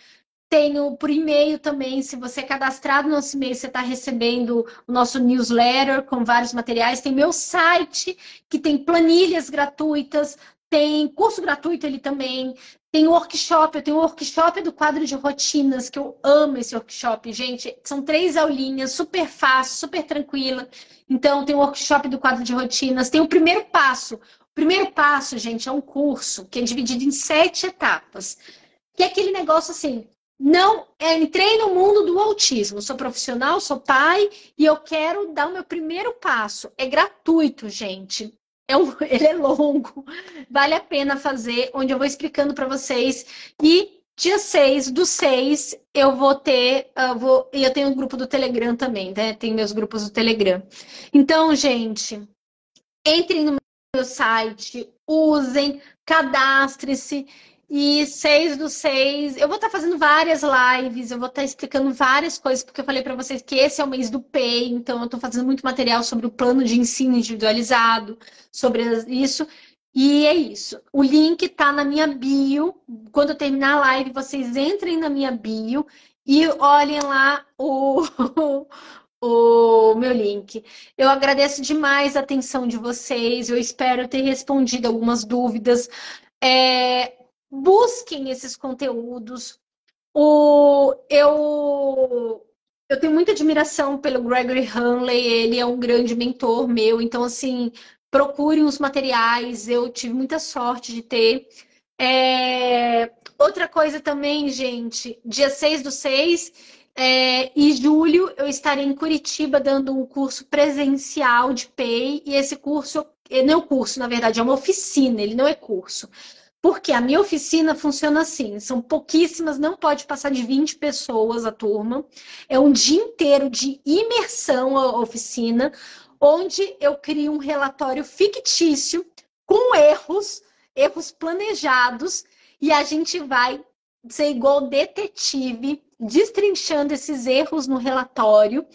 Tenho por e-mail também, se você é cadastrado no nosso e-mail, você está recebendo o nosso newsletter com vários materiais. Tem meu site, que tem planilhas gratuitas, tem curso gratuito ele também. Tem workshop, eu tenho um workshop do quadro de rotinas, que eu amo esse workshop, gente. São 3 aulinhas, super fácil, super tranquila. Então, tem o workshop do quadro de rotinas, tem o primeiro passo. O primeiro passo, gente, é um curso que é dividido em 7 etapas. Que é aquele negócio assim, não, entrei no mundo do autismo, sou profissional, sou pai e eu quero dar o meu primeiro passo. É gratuito, gente. Ele é longo, vale a pena fazer, onde eu vou explicando para vocês. E dia 6 do 6 eu vou ter, e eu tenho um grupo do Telegram também, né? Tem meus grupos do Telegram. Então, gente, entrem no meu site, usem, cadastrem-se. E 6 do 6, eu vou estar fazendo várias lives, eu vou estar explicando várias coisas, porque eu falei para vocês que esse é o mês do PEI, então eu estou fazendo muito material sobre o plano de ensino individualizado, sobre isso. E é isso. O link está na minha bio. Quando eu terminar a live, vocês entrem na minha bio e olhem lá o meu link. Eu agradeço demais a atenção de vocês, eu espero ter respondido algumas dúvidas. Busquem esses conteúdos. Eu tenho muita admiração pelo Gregory Hanley, ele é um grande mentor meu, então, assim, procurem os materiais, eu tive muita sorte de ter. Outra coisa também, gente, dia 6 do 6, em julho eu estarei em Curitiba dando um curso presencial de PEI, e esse curso, não é um curso, na verdade, é uma oficina, ele não é curso. Porque a minha oficina funciona assim, são pouquíssimas, não pode passar de 20 pessoas a turma. É um dia inteiro de imersão a oficina, onde eu crio um relatório fictício com erros planejados, e a gente vai ser igual detetive, destrinchando esses erros no relatório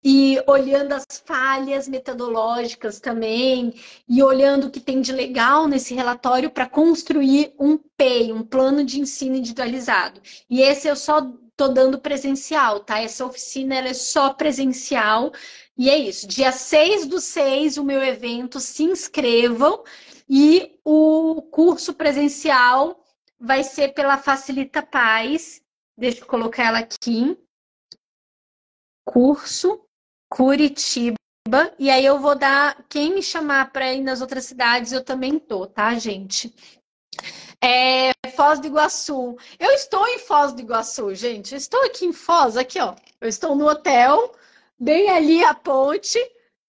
e olhando as falhas metodológicas também, e olhando o que tem de legal nesse relatório para construir um PEI, um plano de ensino individualizado. E esse eu só estou dando presencial, tá? Essa oficina ela é só presencial. E é isso. Dia 6 do 6, o meu evento, se inscrevam. E o curso presencial vai ser pela Facilita Paz. Deixa eu colocar ela aqui. Curso Curitiba, e aí eu vou dar, quem me chamar para ir nas outras cidades, eu também tô, tá, gente? Foz do Iguaçu. Eu estou em Foz do Iguaçu, gente. Eu estou aqui em Foz, aqui, ó. Eu estou no hotel, bem ali a ponte.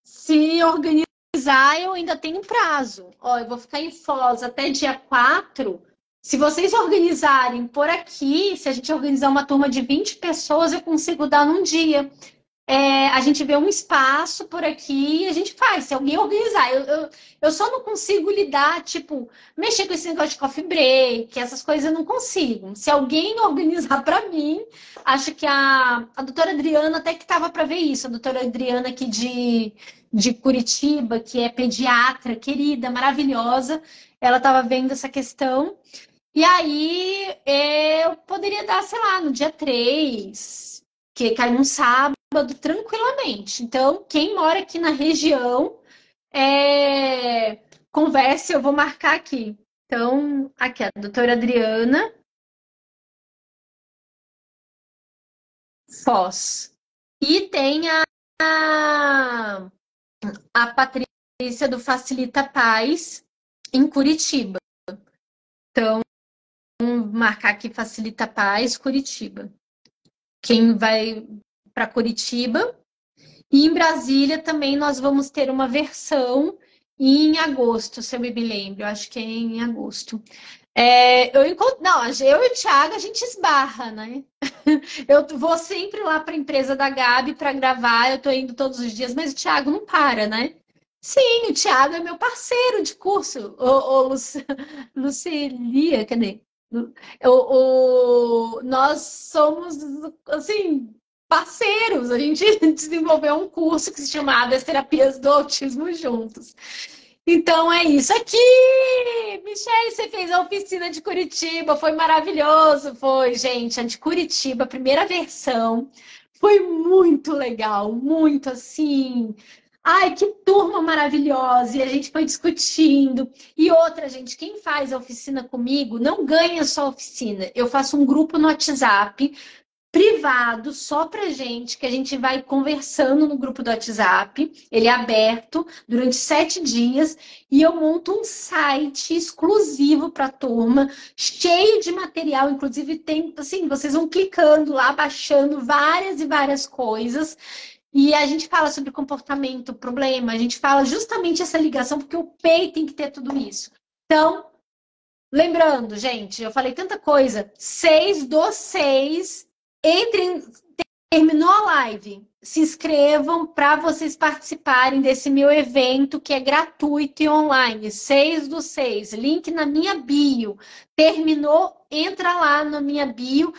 Se organizar, eu ainda tenho prazo. Ó, eu vou ficar em Foz até dia 4. Se vocês organizarem por aqui, se a gente organizar uma turma de 20 pessoas, eu consigo dar num dia. A gente vê um espaço por aqui e a gente faz, se alguém organizar. Eu só não consigo lidar, tipo, mexer com esse negócio de coffee break, essas coisas eu não consigo. Se alguém organizar para mim, acho que a doutora Adriana até que estava para ver isso, a doutora Adriana aqui de Curitiba, que é pediatra, querida, maravilhosa, ela estava vendo essa questão. E aí eu poderia dar, sei lá, no dia 3, que cai num sábado, tranquilamente. Então, quem mora aqui na região, converse, eu vou marcar aqui. Então, aqui a doutora Adriana Foz. E tem a Patrícia do Facilita Paz em Curitiba. Então, vamos marcar aqui Facilita Paz, Curitiba. Quem vai para Curitiba. E em Brasília também nós vamos ter uma versão em agosto, se eu me lembro. Eu acho que é em agosto. Eu e o Thiago, a gente esbarra, né? Eu vou sempre lá para a empresa da Gabi para gravar, eu tô indo todos os dias, mas o Thiago não para, né? Sim, o Thiago é meu parceiro de curso. Lucilia, cadê? Nós somos, assim, parceiros. A gente desenvolveu um curso que se chamava As Terapias do Autismo Juntos. Então é isso aqui! Michele, você fez a oficina de Curitiba, foi maravilhoso, foi, gente. A de Curitiba, a primeira versão, foi muito legal, muito assim. Ai, que turma maravilhosa! E a gente foi discutindo. E outra, gente, quem faz a oficina comigo não ganha só a oficina. Eu faço um grupo no WhatsApp privado só pra gente, que a gente vai conversando no grupo do WhatsApp. Ele é aberto durante 7 dias e eu monto um site exclusivo para a turma, cheio de material, inclusive tem, assim, vocês vão clicando lá, baixando várias e várias coisas. E a gente fala sobre comportamento, problema, a gente fala justamente essa ligação, porque o PEI tem que ter tudo isso. Então, lembrando, gente, eu falei tanta coisa, 6/6, entrem, terminou a live, se inscrevam para vocês participarem desse meu evento que é gratuito e online, 6/6, link na minha bio. Terminou, entra lá na minha bio,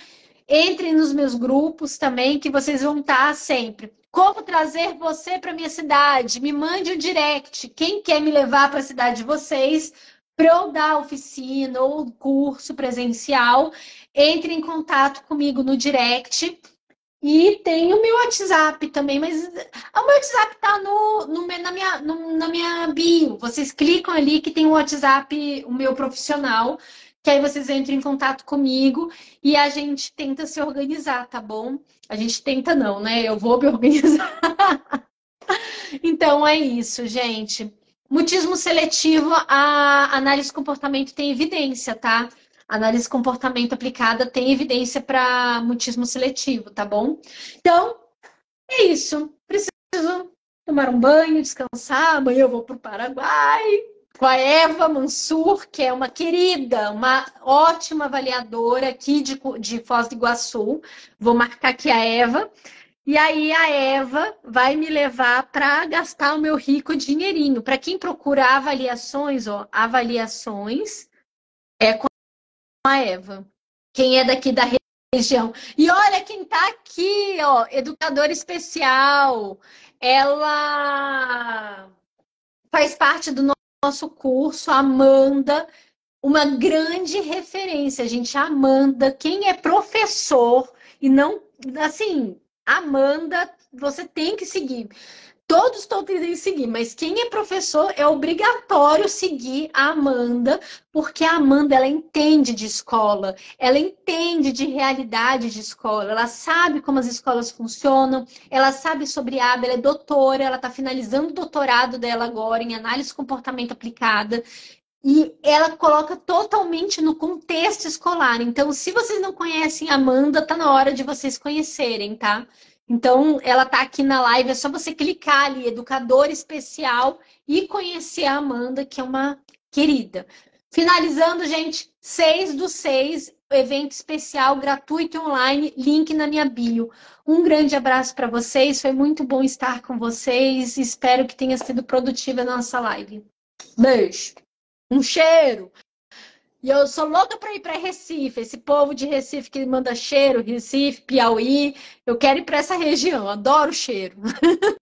entrem nos meus grupos também, que vocês vão estar sempre. Como trazer você para minha cidade? Me mande um direct. Quem quer me levar para a cidade de vocês, para eu dar oficina ou curso presencial, entre em contato comigo no direct. E tem o meu WhatsApp também, mas o meu WhatsApp está na minha bio. Vocês clicam ali que tem o WhatsApp, o meu profissional, que aí vocês entram em contato comigo e a gente tenta se organizar, tá bom? A gente tenta não, né? Eu vou me organizar. Então é isso, gente. Mutismo seletivo, a análise de comportamento tem evidência, tá? A análise de comportamento aplicada tem evidência para mutismo seletivo, tá bom? Então, é isso. Preciso tomar um banho, descansar. Amanhã eu vou para o Paraguai com a Eva Mansur, que é uma querida, uma ótima avaliadora aqui de Foz do Iguaçu. Vou marcar aqui a Eva. E aí a Eva vai me levar para gastar o meu rico dinheirinho. Para quem procura avaliações, ó, avaliações é com a Eva. Quem é daqui da região. E olha quem tá aqui, ó, educadora especial. Ela faz parte do nosso curso, a Amanda, uma grande referência, gente. A Amanda, quem é professor e não, assim, Amanda, você tem que seguir. Todos têm que seguir, mas quem é professor é obrigatório seguir a Amanda, porque a Amanda, ela entende de escola, ela entende de realidade de escola, ela sabe como as escolas funcionam, ela sabe sobre aba, ela é doutora, ela está finalizando o doutorado dela agora em análise de comportamento aplicada. E ela coloca totalmente no contexto escolar. Então, se vocês não conhecem a Amanda, tá na hora de vocês conhecerem, tá? Então, ela tá aqui na live, é só você clicar ali, educador especial, e conhecer a Amanda, que é uma querida. Finalizando, gente, 6/6, evento especial, gratuito e online, link na minha bio. Um grande abraço para vocês, foi muito bom estar com vocês, espero que tenha sido produtiva a nossa live. Beijo! Um cheiro. E eu sou louca para ir para Recife. Esse povo de Recife que manda cheiro, Recife, Piauí. Eu quero ir para essa região. Adoro cheiro.